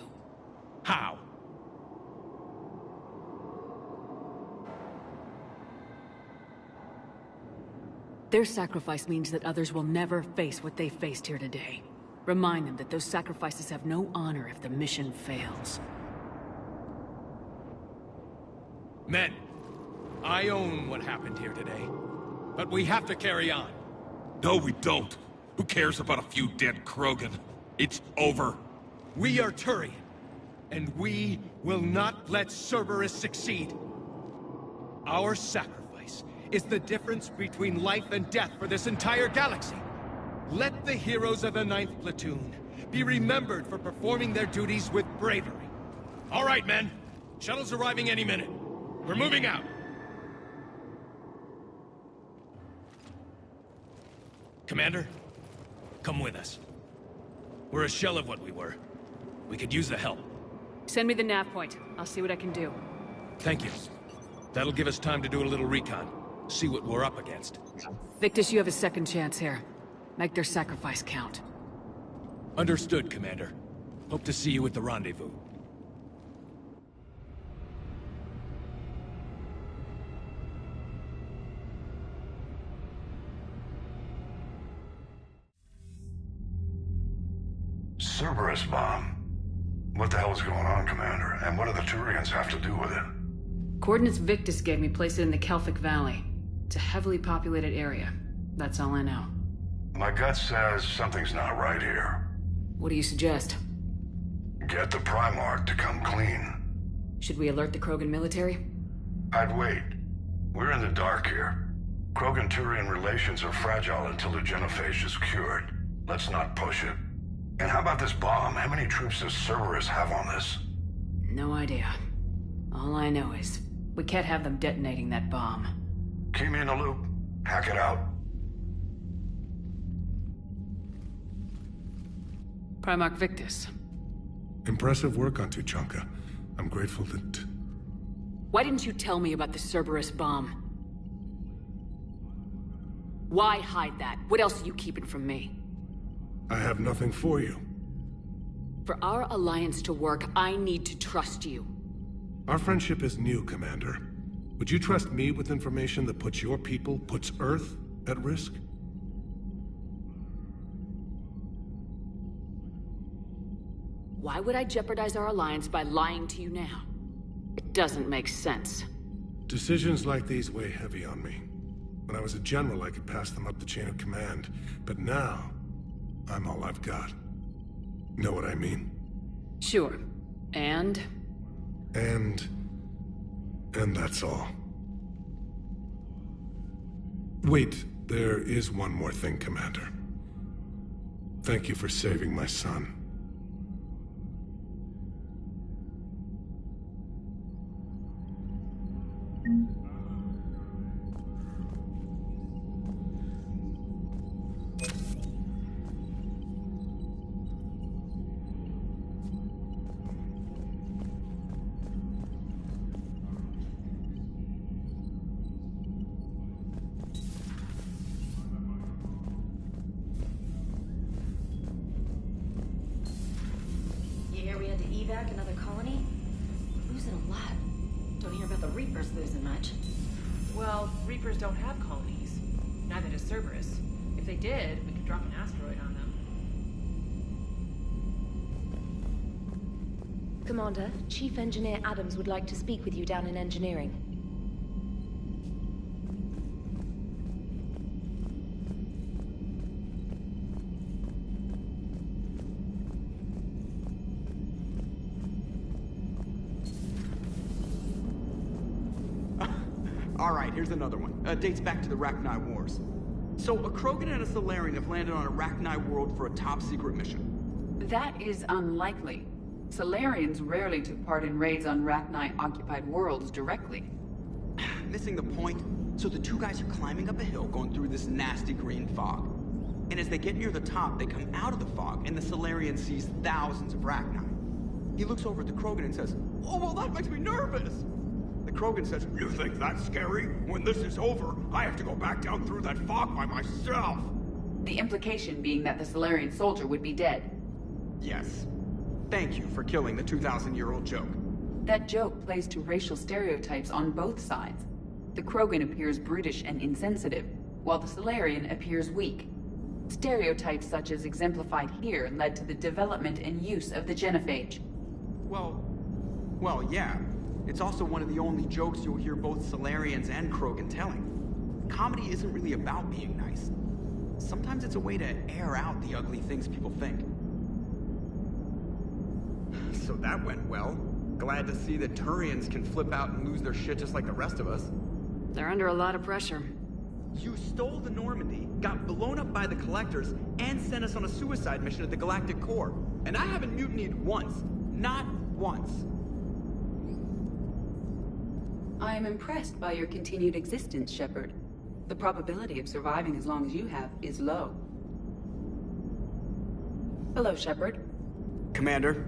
How? Their sacrifice means that others will never face what they faced here today. Remind them that those sacrifices have no honor if the mission fails. Men, I own what happened here today. But we have to carry on. No, we don't. Who cares about a few dead Krogan? It's over. We are Turian, and we will not let Cerberus succeed. Our sacrifice is the difference between life and death for this entire galaxy. Let the heroes of the 9th Platoon be remembered for performing their duties with bravery. All right, men. Shuttle's arriving any minute. We're moving out. Commander, come with us. We're a shell of what we were. We could use the help. Send me the nav point. I'll see what I can do. Thank you. That'll give us time to do a little recon. See what we're up against. Victus, you have a second chance here. Make their sacrifice count. Understood, Commander. Hope to see you at the rendezvous. Cerberus bomb. What the hell is going on, Commander? And what do the Turians have to do with it? Coordinates Victus gave me place it in the Kelphic Valley. It's a heavily populated area. That's all I know. My gut says something's not right here. What do you suggest? Get the Primarch to come clean. Should we alert the Krogan military? I'd wait. We're in the dark here. Krogan-Turian relations are fragile until the genophage is cured. Let's not push it. And how about this bomb? How many troops does Cerberus have on this? No idea. All I know is, we can't have them detonating that bomb. Keep me in the loop. Hack it out. Primarch Victus. Impressive work on Tuchanka. I'm grateful that... Why didn't you tell me about the Cerberus bomb? Why hide that? What else are you keeping from me? I have nothing for you. For our alliance to work, I need to trust you. Our friendship is new, Commander. Would you trust me with information that puts your people, puts Earth, at risk? Why would I jeopardize our alliance by lying to you now? It doesn't make sense. Decisions like these weigh heavy on me. When I was a general, I could pass them up the chain of command. But now, I'm all I've got. Know what I mean? Sure. And that's all. Wait, there is one more thing, Commander. Thank you for saving my son. Another colony? We're losing a lot. Don't hear about the Reapers losing much. Well, Reapers don't have colonies. Neither does Cerberus. If they did, we could drop an asteroid on them. Commander, Chief Engineer Adams would like to speak with you down in engineering. Alright, here's another one. Dates back to the Rachni Wars. So, a Krogan and a Salarian have landed on a Rachni world for a top-secret mission. That is unlikely. Salarians rarely took part in raids on Rachni-occupied worlds directly. Missing the point? So the two guys are climbing up a hill going through this nasty green fog. And as they get near the top, they come out of the fog, and the Salarian sees thousands of Rachni. He looks over at the Krogan and says, "Oh, well, that makes me nervous!" The Krogan says, "You think that's scary? When this is over, I have to go back down through that fog by myself." The implication being that the Salarian soldier would be dead. Yes. Thank you for killing the 2,000-year-old joke. That joke plays to racial stereotypes on both sides. The Krogan appears brutish and insensitive, while the Salarian appears weak. Stereotypes such as exemplified here led to the development and use of the genophage. Well, yeah. It's also one of the only jokes you'll hear both Salarians and Krogan telling. Comedy isn't really about being nice. Sometimes it's a way to air out the ugly things people think. So that went well. Glad to see that Turians can flip out and lose their shit just like the rest of us. They're under a lot of pressure. You stole the Normandy, got blown up by the Collectors, and sent us on a suicide mission at the Galactic Core. And I haven't mutinied once. Not once. I am impressed by your continued existence, Shepard. The probability of surviving as long as you have is low. Hello, Shepard. Commander.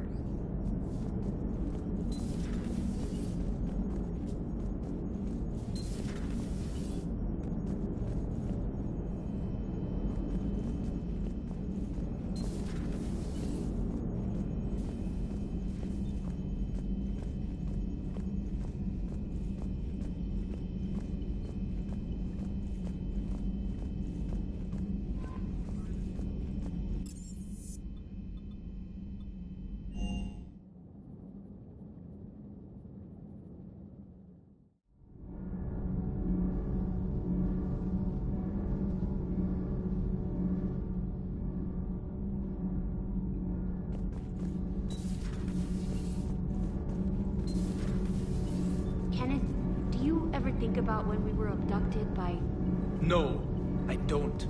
Think about when we were abducted by... No, I don't.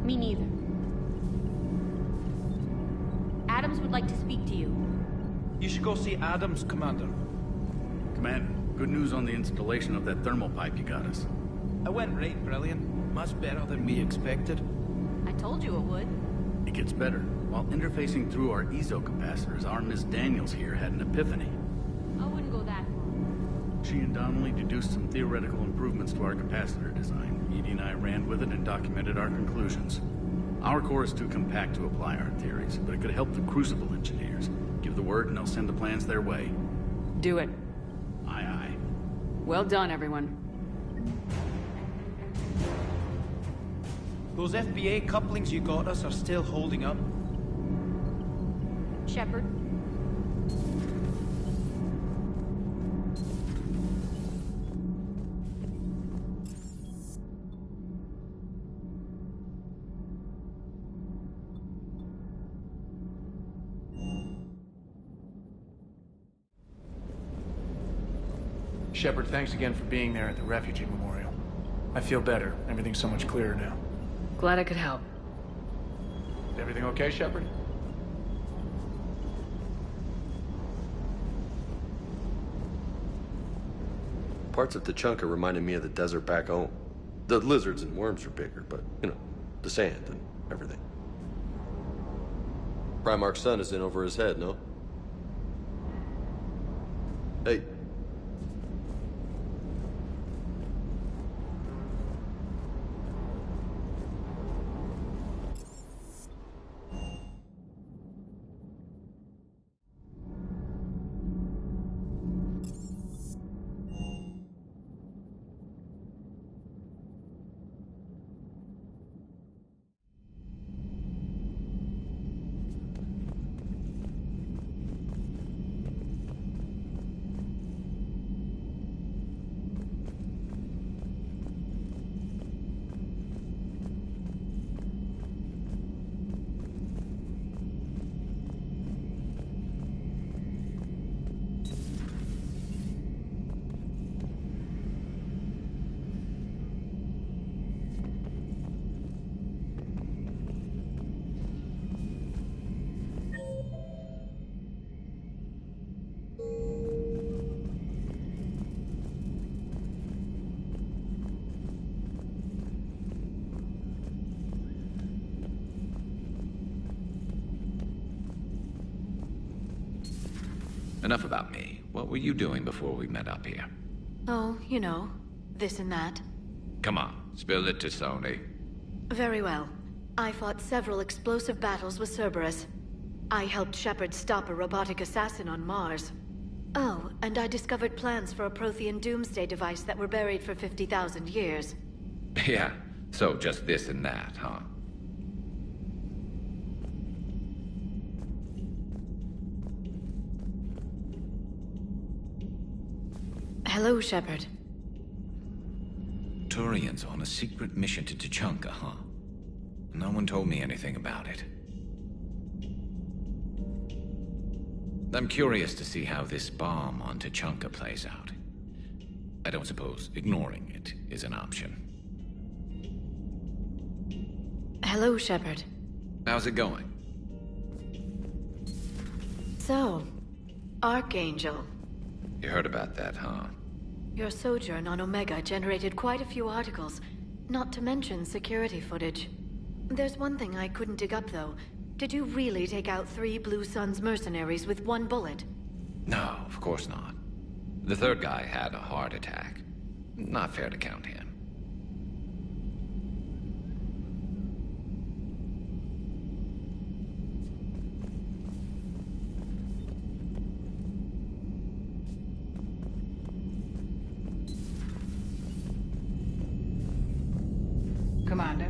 Me neither. Adams would like to speak to you. You should go see Adams, Commander. Commander, good news on the installation of that thermal pipe you got us. It went right brilliant. Much better than we expected. I told you it would. It gets better. While interfacing through our ESO capacitors, our Miss Daniels here had an epiphany. I wouldn't go that far. She and Donnelly deduced some theoretical improvements to our capacitor design. Edie and I ran with it and documented our conclusions. Our core is too compact to apply our theories, but it could help the Crucible engineers. Give the word and they'll send the plans their way. Do it. Aye, aye. Well done, everyone. Those FBA couplings you got us are still holding up. Shepard. Shepard, thanks again for being there at the refugee memorial. I feel better. Everything's so much clearer now. Glad I could help. Everything okay, Shepard? Parts of Tachanka reminded me of the desert back home. The lizards and worms are bigger, but, you know, the sand and everything. Primarch's sun is in over his head, no? Hey. Enough about me. What were you doing before we met up here? Oh, you know, this and that. Come on, spill it to Sony. Very well. I fought several explosive battles with Cerberus. I helped Shepard stop a robotic assassin on Mars. Oh, and I discovered plans for a Prothean doomsday device that were buried for 50,000 years. Yeah, so just this and that, huh? Hello, Shepard. Turians on a secret mission to Tachanka, huh? No one told me anything about it. I'm curious to see how this bomb on Tachanka plays out. I don't suppose ignoring it is an option. Hello, Shepard. How's it going? So, Archangel. You heard about that, huh? Your sojourn on Omega generated quite a few articles, not to mention security footage. There's one thing I couldn't dig up, though. Did you really take out 3 Blue Suns mercenaries with 1 bullet? No, of course not. The third guy had a heart attack. Not fair to count him. Commander.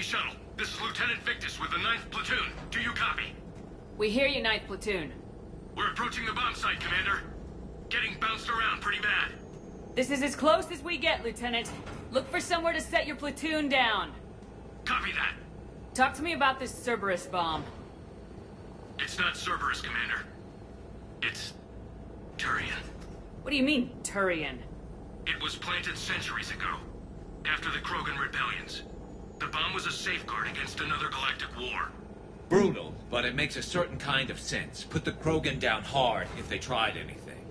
shuttle. This is Lieutenant Victus with the 9th Platoon. Do you copy? We hear you, 9th Platoon. We're approaching the bomb site, Commander. Getting bounced around pretty bad. This is as close as we get, Lieutenant. Look for somewhere to set your platoon down. Copy that. Talk to me about this Cerberus bomb. It's not Cerberus, Commander. It's Turian. What do you mean, Turian? It was planted centuries ago, after the Krogan rebellions. The bomb was a safeguard against another galactic war. Brutal, but it makes a certain kind of sense. Put the Krogan down hard if they tried anything.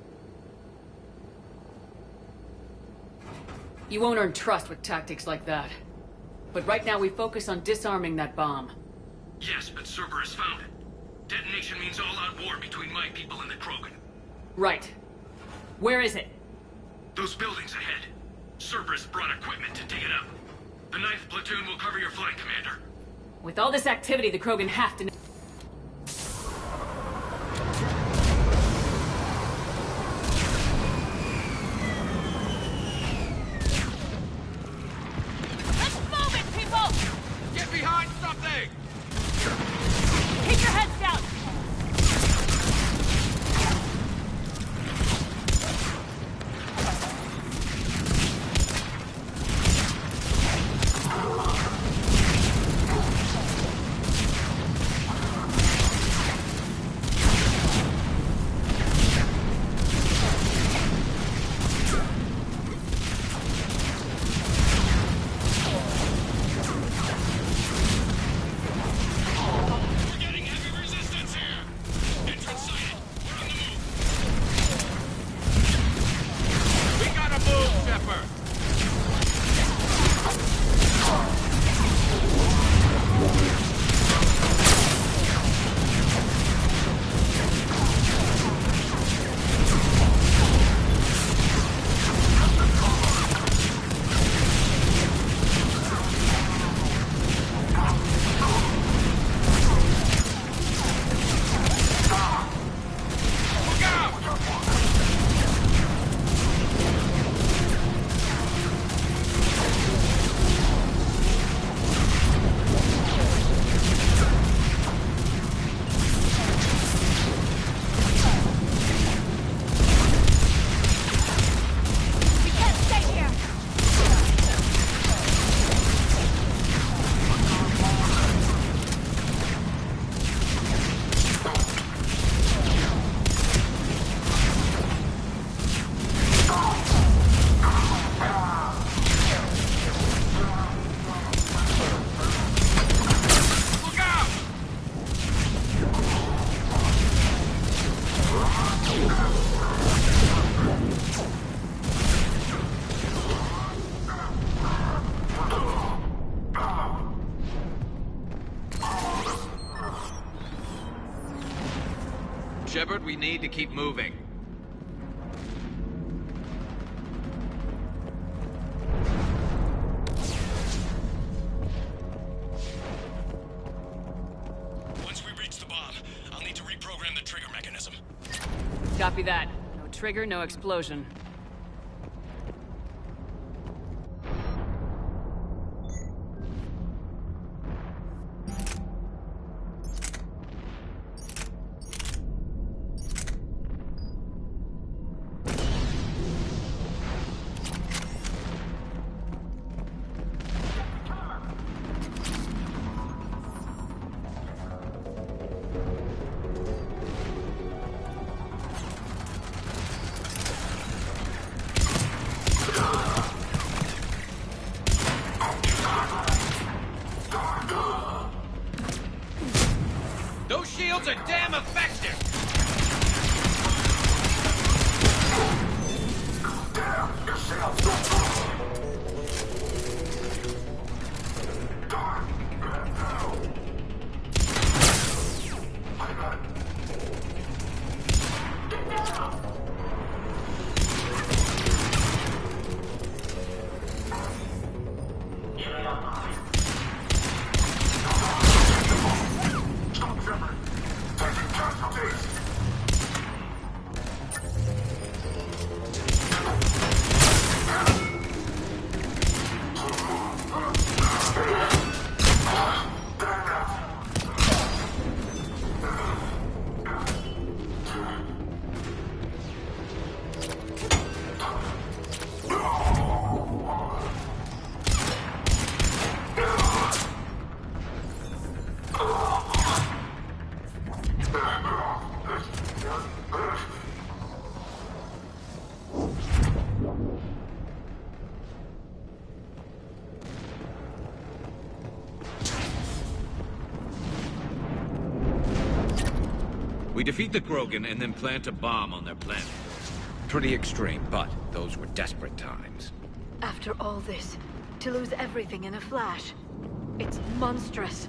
You won't earn trust with tactics like that. But right now we focus on disarming that bomb. Yes, but Cerberus found it. Detonation means all-out war between my people and the Krogan. Right. Where is it? Those buildings ahead. Cerberus brought equipment to dig it up. The 9th Platoon will cover your flank, Commander. With all this activity, the Krogan have to know. Let's move it, people! Get behind something! Keep your heads down! Shepard, we need to keep moving. Once we reach the bomb, I'll need to reprogram the trigger mechanism. Copy that. No trigger, no explosion. Those shields are damn effective! We defeat the Krogan and then plant a bomb on their planet. Pretty extreme, but those were desperate times. After all this, to lose everything in a flash, it's monstrous.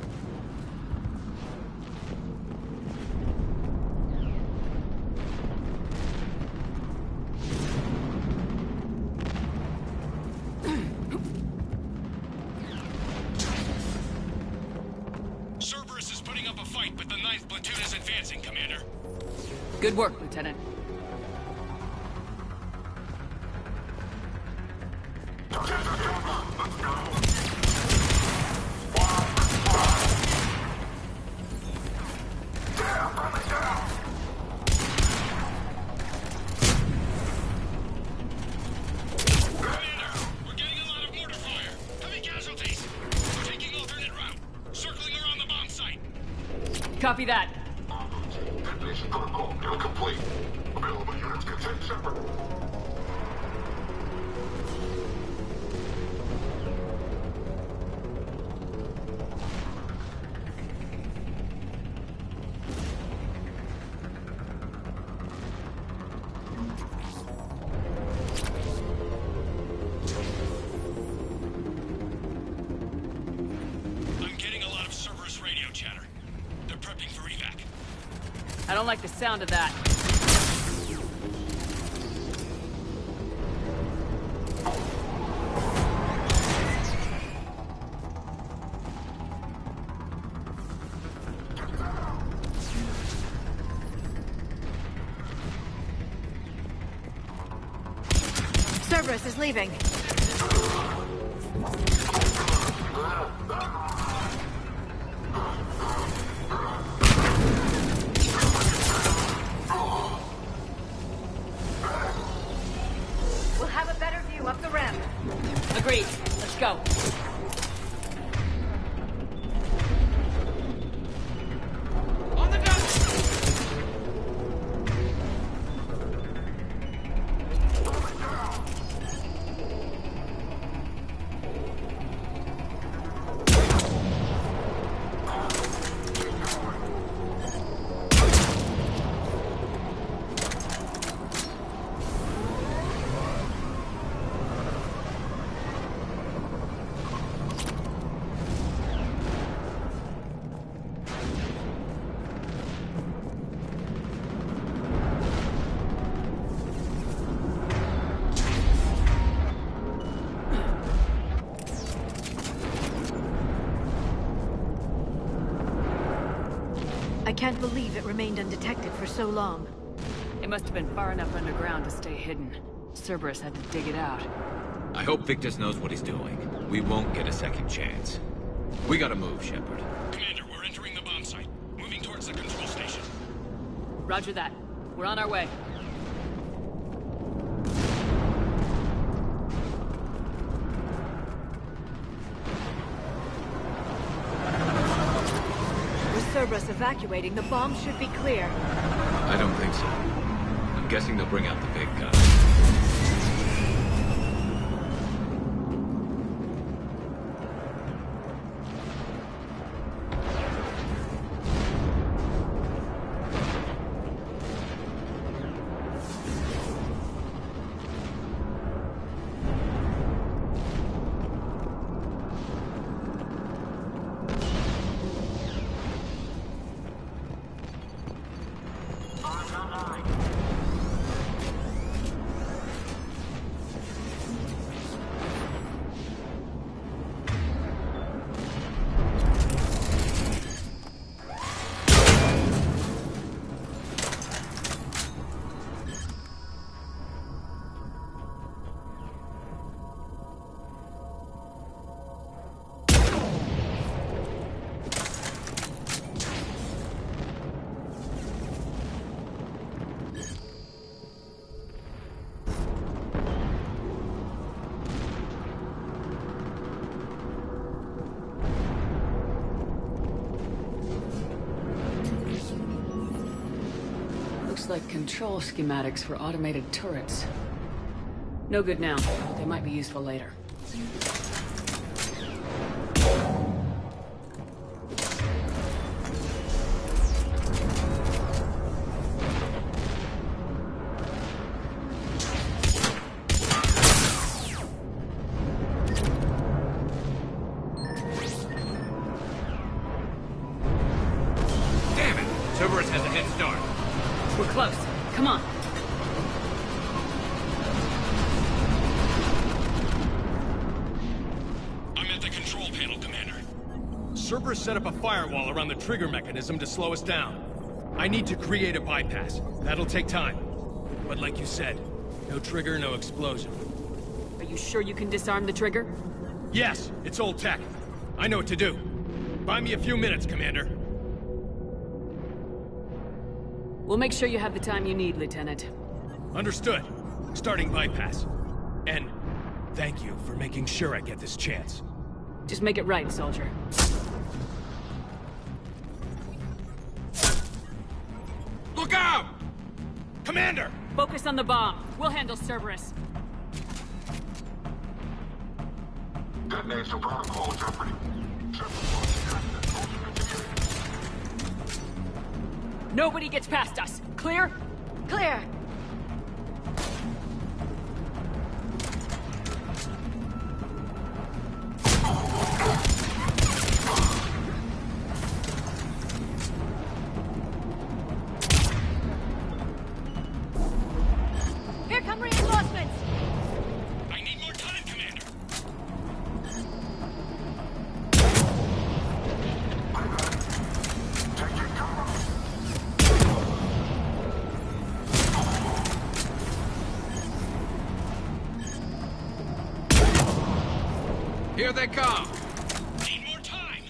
Cerberus is putting up a fight, but the 9th platoon is advancing, Commander. Good work, Lieutenant. Copy that. Detonation protocol incomplete. Available units can take Shepard. I'm getting a lot of Cerberus radio chatter. They're prepping for evac. I don't like the sound of that. Cerberus is leaving. We'll have a better view up the ramp. Agreed. Let's go. On the gun! I can't believe it remained undetected for so long. It must have been far enough underground to stay hidden. Cerberus had to dig it out. I hope Victus knows what he's doing. We won't get a second chance. We gotta move, Shepard. Commander, we're entering the bomb site. Moving towards the control station. Roger that. We're on our way. With Cerberus evacuating, the bomb should be clear. I don't think so. I'm guessing they'll bring out the big gun. Looks like control schematics for automated turrets. No good now, but they might be useful later. close. Come on. I'm at the control panel, Commander. Cerberus set up a firewall around the trigger mechanism to slow us down. I need to create a bypass. That'll take time. But like you said, no trigger, no explosion. Are you sure you can disarm the trigger? Yes, it's old tech. I know what to do. Buy me a few minutes, Commander. We'll make sure you have the time you need, Lieutenant. Understood. Starting bypass. And thank you for making sure I get this chance. Just make it right, soldier. Look out! Commander! Focus on the bomb. We'll handle Cerberus. Detonation protocol jeopardy. Nobody gets past us. Clear? Clear. Here come reinforcements! I need more time, Commander. Here they come! Need more time!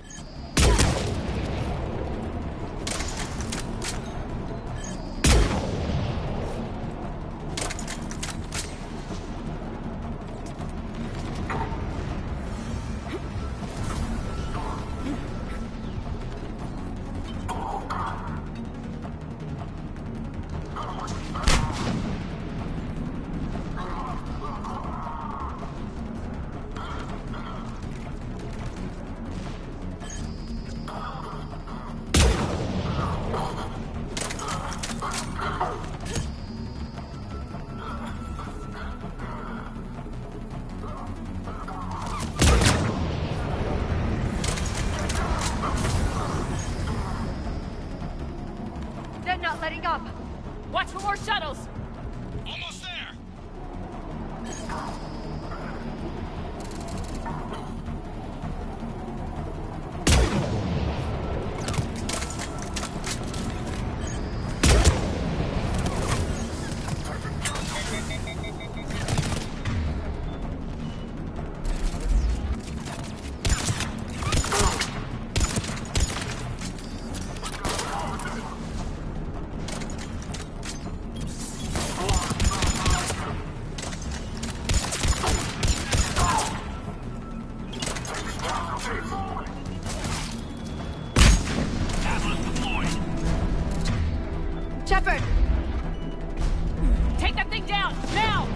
They're not letting up! Watch for more shuttles! Almost there! Shepard! Take that thing down! Now!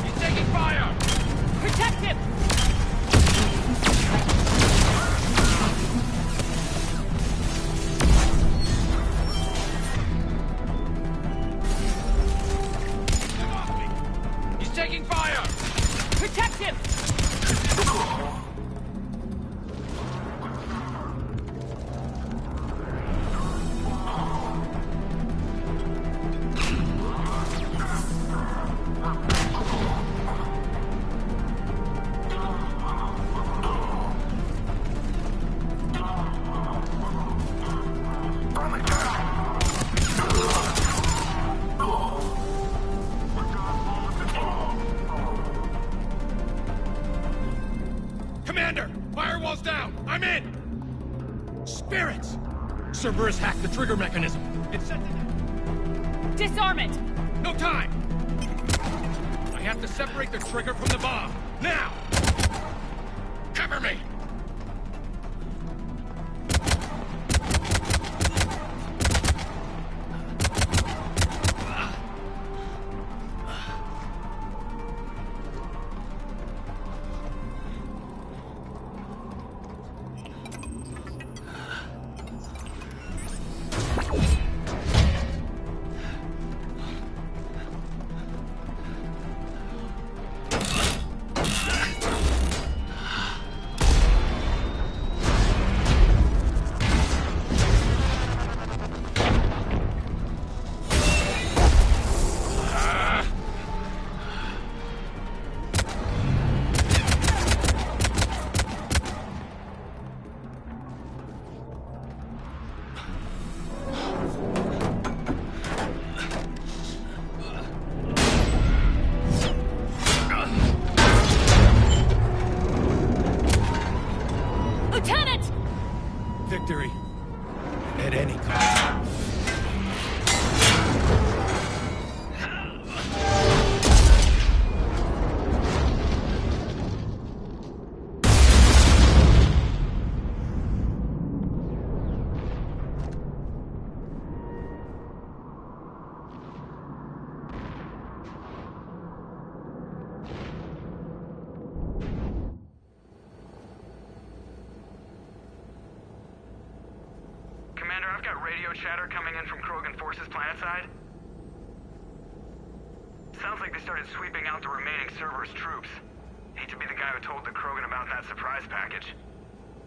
He's taking fire! Protect him! Get off me! He's taking fire! Protect him! Commander! Firewall's down! I'm in! Spirits! Cerberus hacked the trigger mechanism. It's set to... Disarm it! No time! I have to separate the trigger from the bomb. Now! Cover me! I've got radio chatter coming in from Krogan forces planetside. Sounds like they started sweeping out the remaining Cerberus troops. Hate to be the guy who told the Krogan about that surprise package.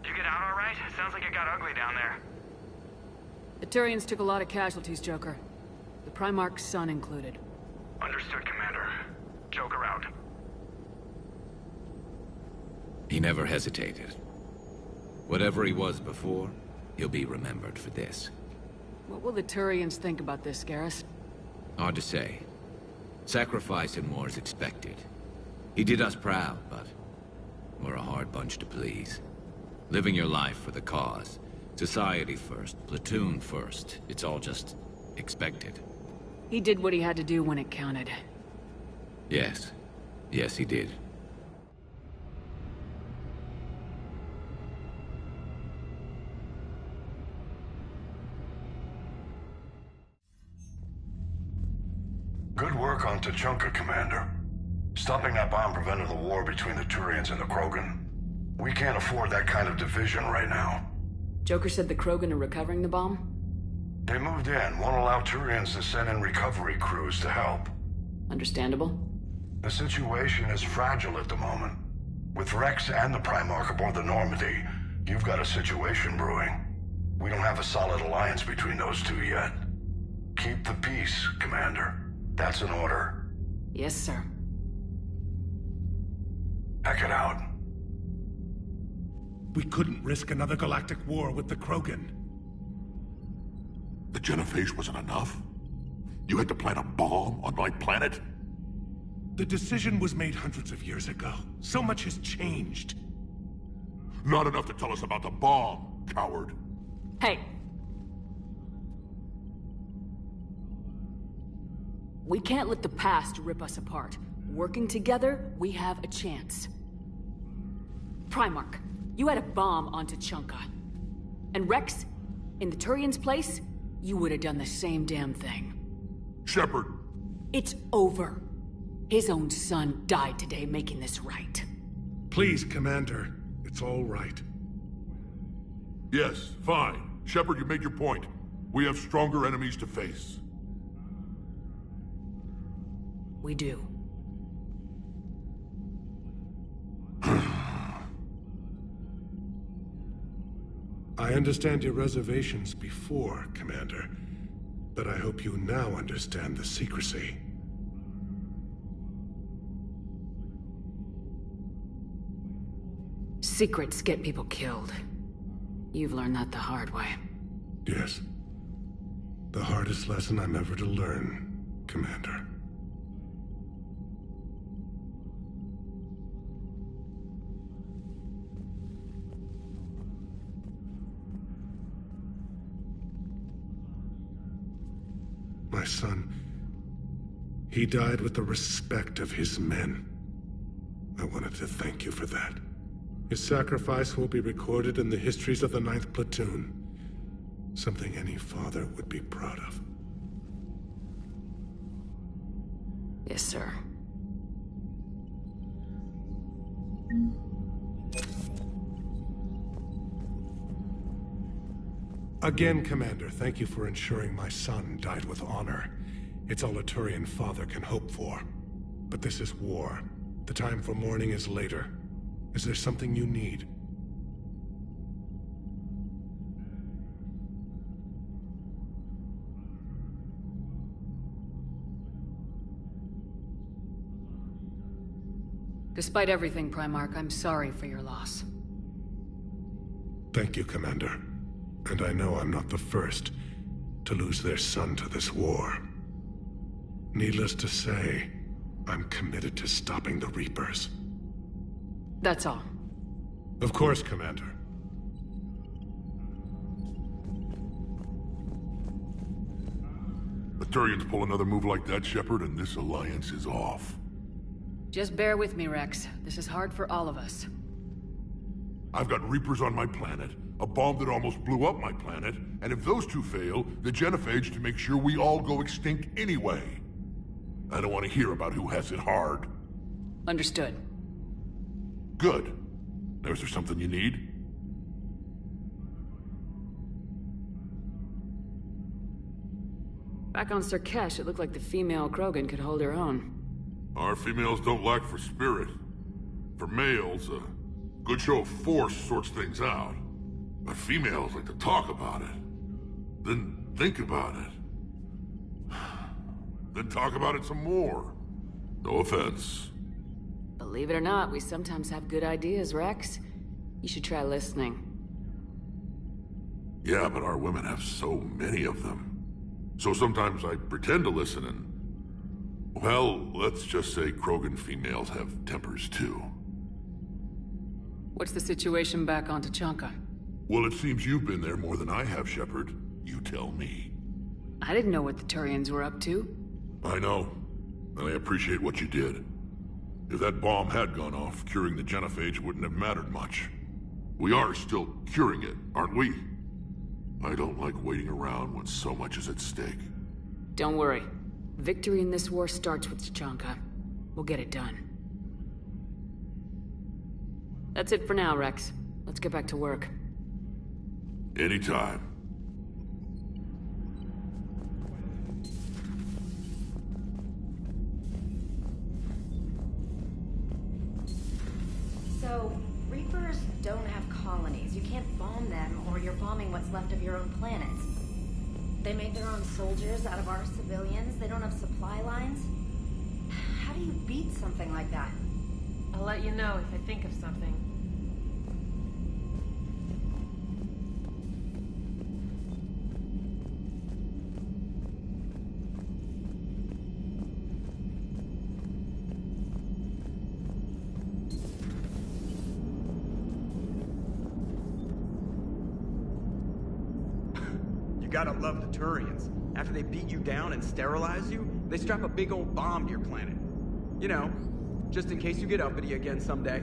Did you get out all right? Sounds like it got ugly down there. The Turians took a lot of casualties, Joker. The Primarch's son included. Understood, Commander. Joker out. He never hesitated. Whatever he was before, he'll be remembered for this. What will the Turians think about this, Garrus? Hard to say. Sacrifice in war is expected. He did us proud, but we're a hard bunch to please. Living your life for the cause. Society first, platoon first. It's all just expected. He did what he had to do when it counted. Yes. Yes, he did. Good work on Tuchanka, Commander. Stopping that bomb prevented the war between the Turians and the Krogan. We can't afford that kind of division right now. Joker said the Krogan are recovering the bomb? They moved in, won't allow Turians to send in recovery crews to help. Understandable. The situation is fragile at the moment. With Rex and the Primarch aboard the Normandy, you've got a situation brewing. We don't have a solid alliance between those two yet. Keep the peace, Commander. That's an order. Yes, sir. Heck it out. We couldn't risk another galactic war with the Krogan. The genophage wasn't enough? You had to plant a bomb on my planet? The decision was made hundreds of years ago. So much has changed. Not enough to tell us about the bomb, coward. Hey! We can't let the past rip us apart. Working together, we have a chance. Primarch, you had a bomb on Tuchanka. And Rex, in the Turian's place, you would have done the same damn thing. Shepard! It's over. His own son died today making this right. Please, Commander. It's all right. Yes, fine. Shepard, you made your point. We have stronger enemies to face. We do. I understand your reservations before, Commander, but I hope you now understand the secrecy. Secrets get people killed. You've learned that the hard way. Yes. The hardest lesson I'm ever to learn, Commander. My son, he died with the respect of his men. I wanted to thank you for that. His sacrifice will be recorded in the histories of the 9th Platoon. Something any father would be proud of. Yes, sir. Again, Commander, thank you for ensuring my son died with honor. It's all a Turian father can hope for. But this is war. The time for mourning is later. Is there something you need? Despite everything, Primarch, I'm sorry for your loss. Thank you, Commander. And I know I'm not the first to lose their son to this war. Needless to say, I'm committed to stopping the Reapers. That's all. Of course, Commander. The Turians pull another move like that, Shepard, and this alliance is off. Just bear with me, Rex. This is hard for all of us. I've got Reapers on my planet, a bomb that almost blew up my planet, and if those two fail, the genophage to make sure we all go extinct anyway. I don't want to hear about who has it hard. Understood. Good. Now, is there something you need? Back on Sirkesh, it looked like the female Krogan could hold her own. Our females don't lack for spirit. For males, a good show of force sorts things out. But females like to talk about it. Then think about it. Then talk about it some more. No offense. Believe it or not, we sometimes have good ideas, Rex. You should try listening. Yeah, but our women have so many of them. So sometimes I pretend to listen and... Well, let's just say Krogan females have tempers too. What's the situation back on Tachanka? Well, it seems you've been there more than I have, Shepard. You tell me. I didn't know what the Turians were up to. I know, and I appreciate what you did. If that bomb had gone off, curing the genophage wouldn't have mattered much. We are still curing it, aren't we? I don't like waiting around when so much is at stake. Don't worry. Victory in this war starts with Tachanka. We'll get it done. That's it for now, Rex. Let's get back to work. Anytime. So, Reapers don't have colonies. You can't bomb them, or you're bombing what's left of your own planet. They made their own soldiers out of our civilians. They don't have supply lines. How do you beat something like that? I'll let you know if I think of something. Gotta love the Turians. After they beat you down and sterilize you, they strap a big old bomb to your planet. You know, just in case you get uppity again someday.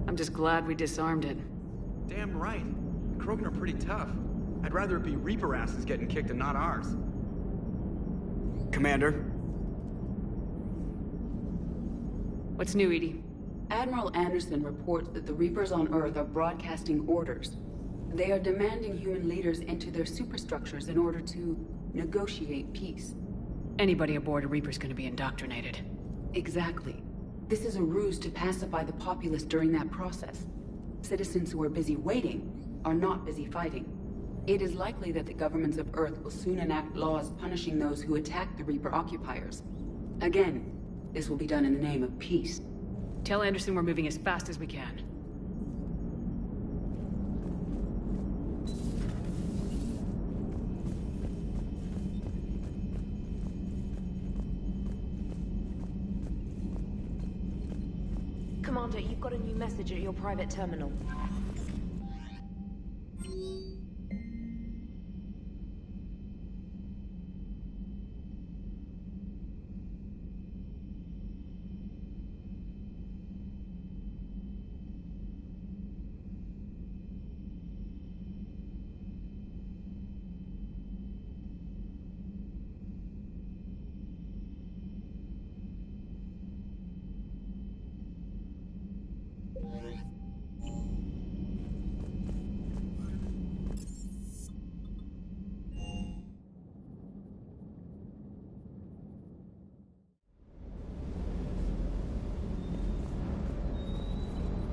I'm just glad we disarmed it. Damn right. The Krogan are pretty tough. I'd rather it be Reaper asses getting kicked and not ours. Commander? What's new, Edie? Admiral Anderson reports that the Reapers on Earth are broadcasting orders. They are demanding human leaders enter their superstructures in order to negotiate peace. Anybody aboard a Reaper's gonna be indoctrinated. Exactly. This is a ruse to pacify the populace during that process. Citizens who are busy waiting are not busy fighting. It is likely that the governments of Earth will soon enact laws punishing those who attack the Reaper occupiers. Again, this will be done in the name of peace. Tell Anderson we're moving as fast as we can. Commander, you've got a new message at your private terminal.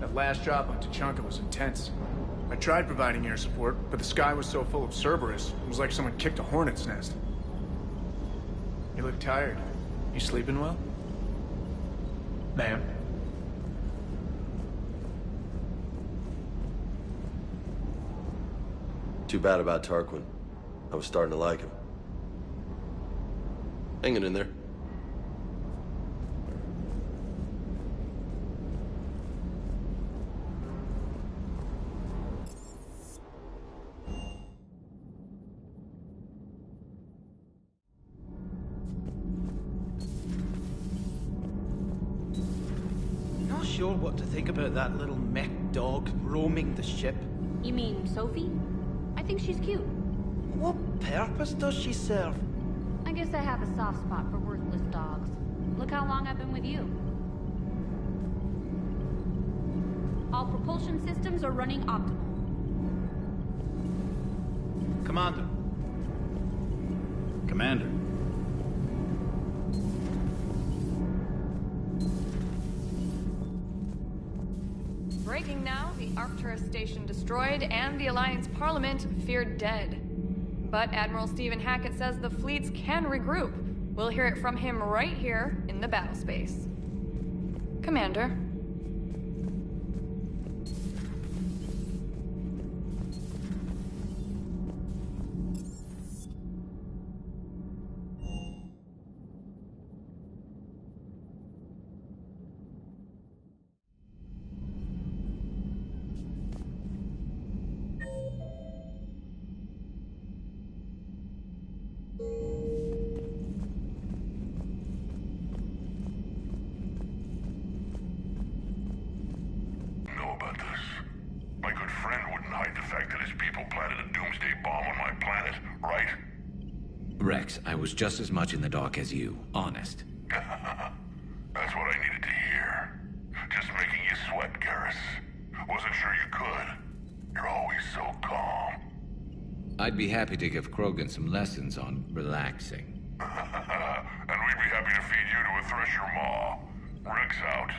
That last drop on Tachanka was intense. I tried providing air support, but the sky was so full of Cerberus, it was like someone kicked a hornet's nest. You look tired. You sleeping well? Ma'am? Too bad about Tarquin. I was starting to like him. Hanging in there. Not sure what to think about that little mech dog roaming the ship. You mean Sophie? I think she's cute. What purpose does she serve? I guess I have a soft spot for worthless dogs. Look how long I've been with you. All propulsion systems are running optimal. Commander. Commander. Breaking now, the Arcturus station destroyed and the Alliance Parliament feared dead. But Admiral Stephen Hackett says the fleets can regroup. We'll hear it from him right here in the battle space. Commander. Know about this. My good friend wouldn't hide the fact that his people planted a doomsday bomb on my planet, right? Rex, I was just as much in the dark as you. Honest. That's what I needed to hear. Just making you sweat, Garrus. Wasn't sure you could. You're always so calm. I'd be happy to give Krogan some lessons on relaxing. And we'd be happy to feed you to a Thresher Maw. Rex out.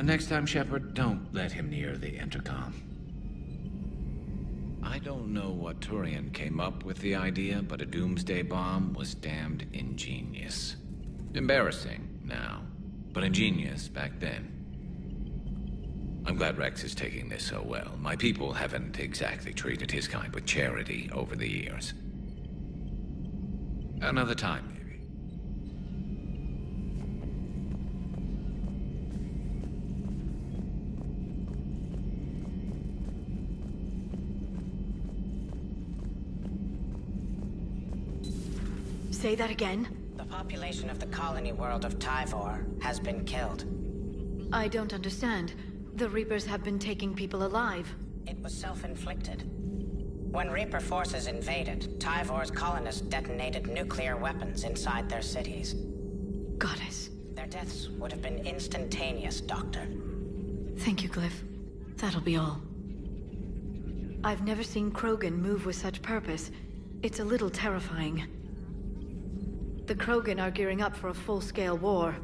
Next time, Shepard, don't let him near the intercom. I don't know what Turian came up with the idea, but a doomsday bomb was damned ingenious. Embarrassing now, but ingenious back then. I'm glad Rex is taking this so well. My people haven't exactly treated his kind with charity over the years. Another time, maybe. Say that again? The population of the colony world of Tyvor has been killed. I don't understand. The Reapers have been taking people alive. It was self-inflicted. When Reaper forces invaded, Tyvor's colonists detonated nuclear weapons inside their cities. Goddess. Their deaths would have been instantaneous, Doctor. Thank you, Glyph. That'll be all. I've never seen Krogan move with such purpose. It's a little terrifying. The Krogan are gearing up for a full-scale war.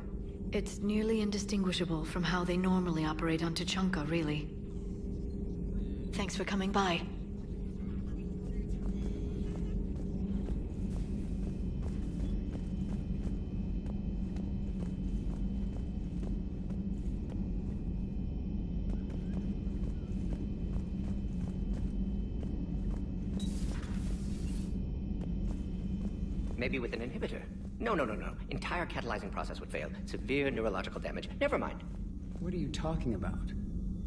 It's nearly indistinguishable from how they normally operate on Tuchanka, really. Thanks for coming by. Maybe with an inhibitor. No. Entire catalyzing process would fail. Severe neurological damage. Never mind. What are you talking about?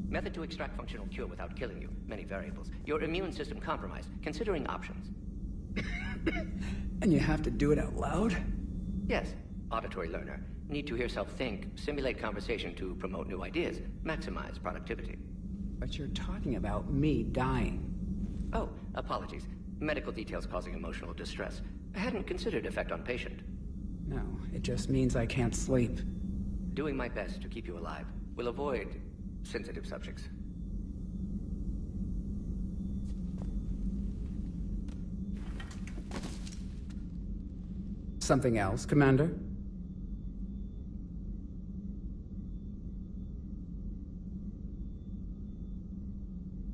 Method to extract functional cure without killing you. Many variables. Your immune system compromised. Considering options. And you have to do it out loud? Yes. Auditory learner. Need to hear self think, simulate conversation to promote new ideas, maximize productivity. But you're talking about me dying. Oh, apologies. Medical details causing emotional distress. I hadn't considered effect on patient. No, it just means I can't sleep. Doing my best to keep you alive. Will avoid sensitive subjects. Something else, Commander?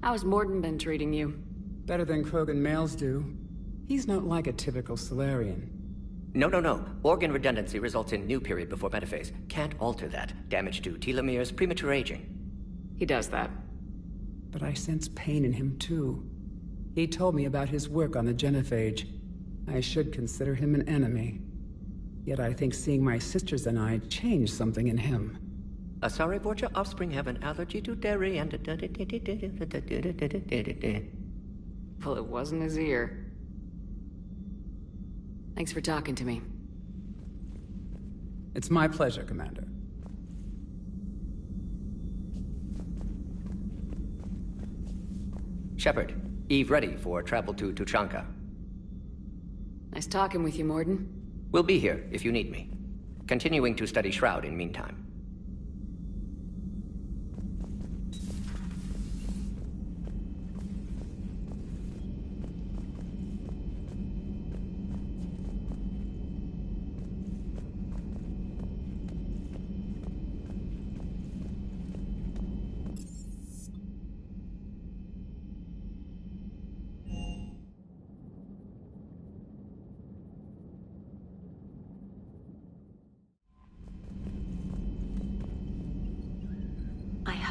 How's Morden been treating you? Better than Krogan males do. He's not like a typical Solarian. No. Organ redundancy results in new period before metaphase. Can't alter that. Damage to telomeres, premature aging. He does that. But I sense pain in him, too. He told me about his work on the genophage. I should consider him an enemy. Yet I think seeing my sisters and I changed something in him. Sorry, Borgia, offspring have an allergy to dairy and... Well, it wasn't his ear. Thanks for talking to me. It's my pleasure, Commander. Shepard, Eve ready for travel to Tuchanka. Nice talking with you, Morden. We'll be here if you need me. Continuing to study Shroud in meantime.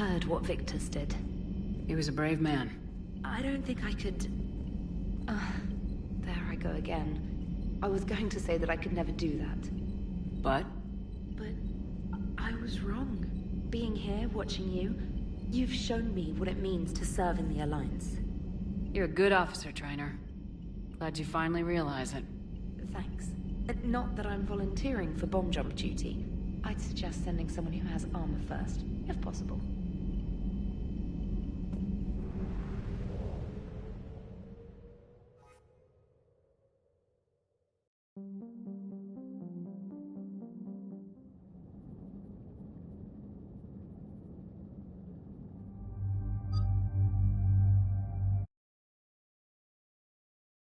heard what Victor's did. He was a brave man. I don't think I could... there I go again. I was going to say that I could never do that. But? But I was wrong. Being here, watching you, you've shown me what it means to serve in the Alliance. You're a good officer, Trainer. Glad you finally realize it. Thanks. Not that I'm volunteering for bomb jump duty. I'd suggest sending someone who has armor first, if possible.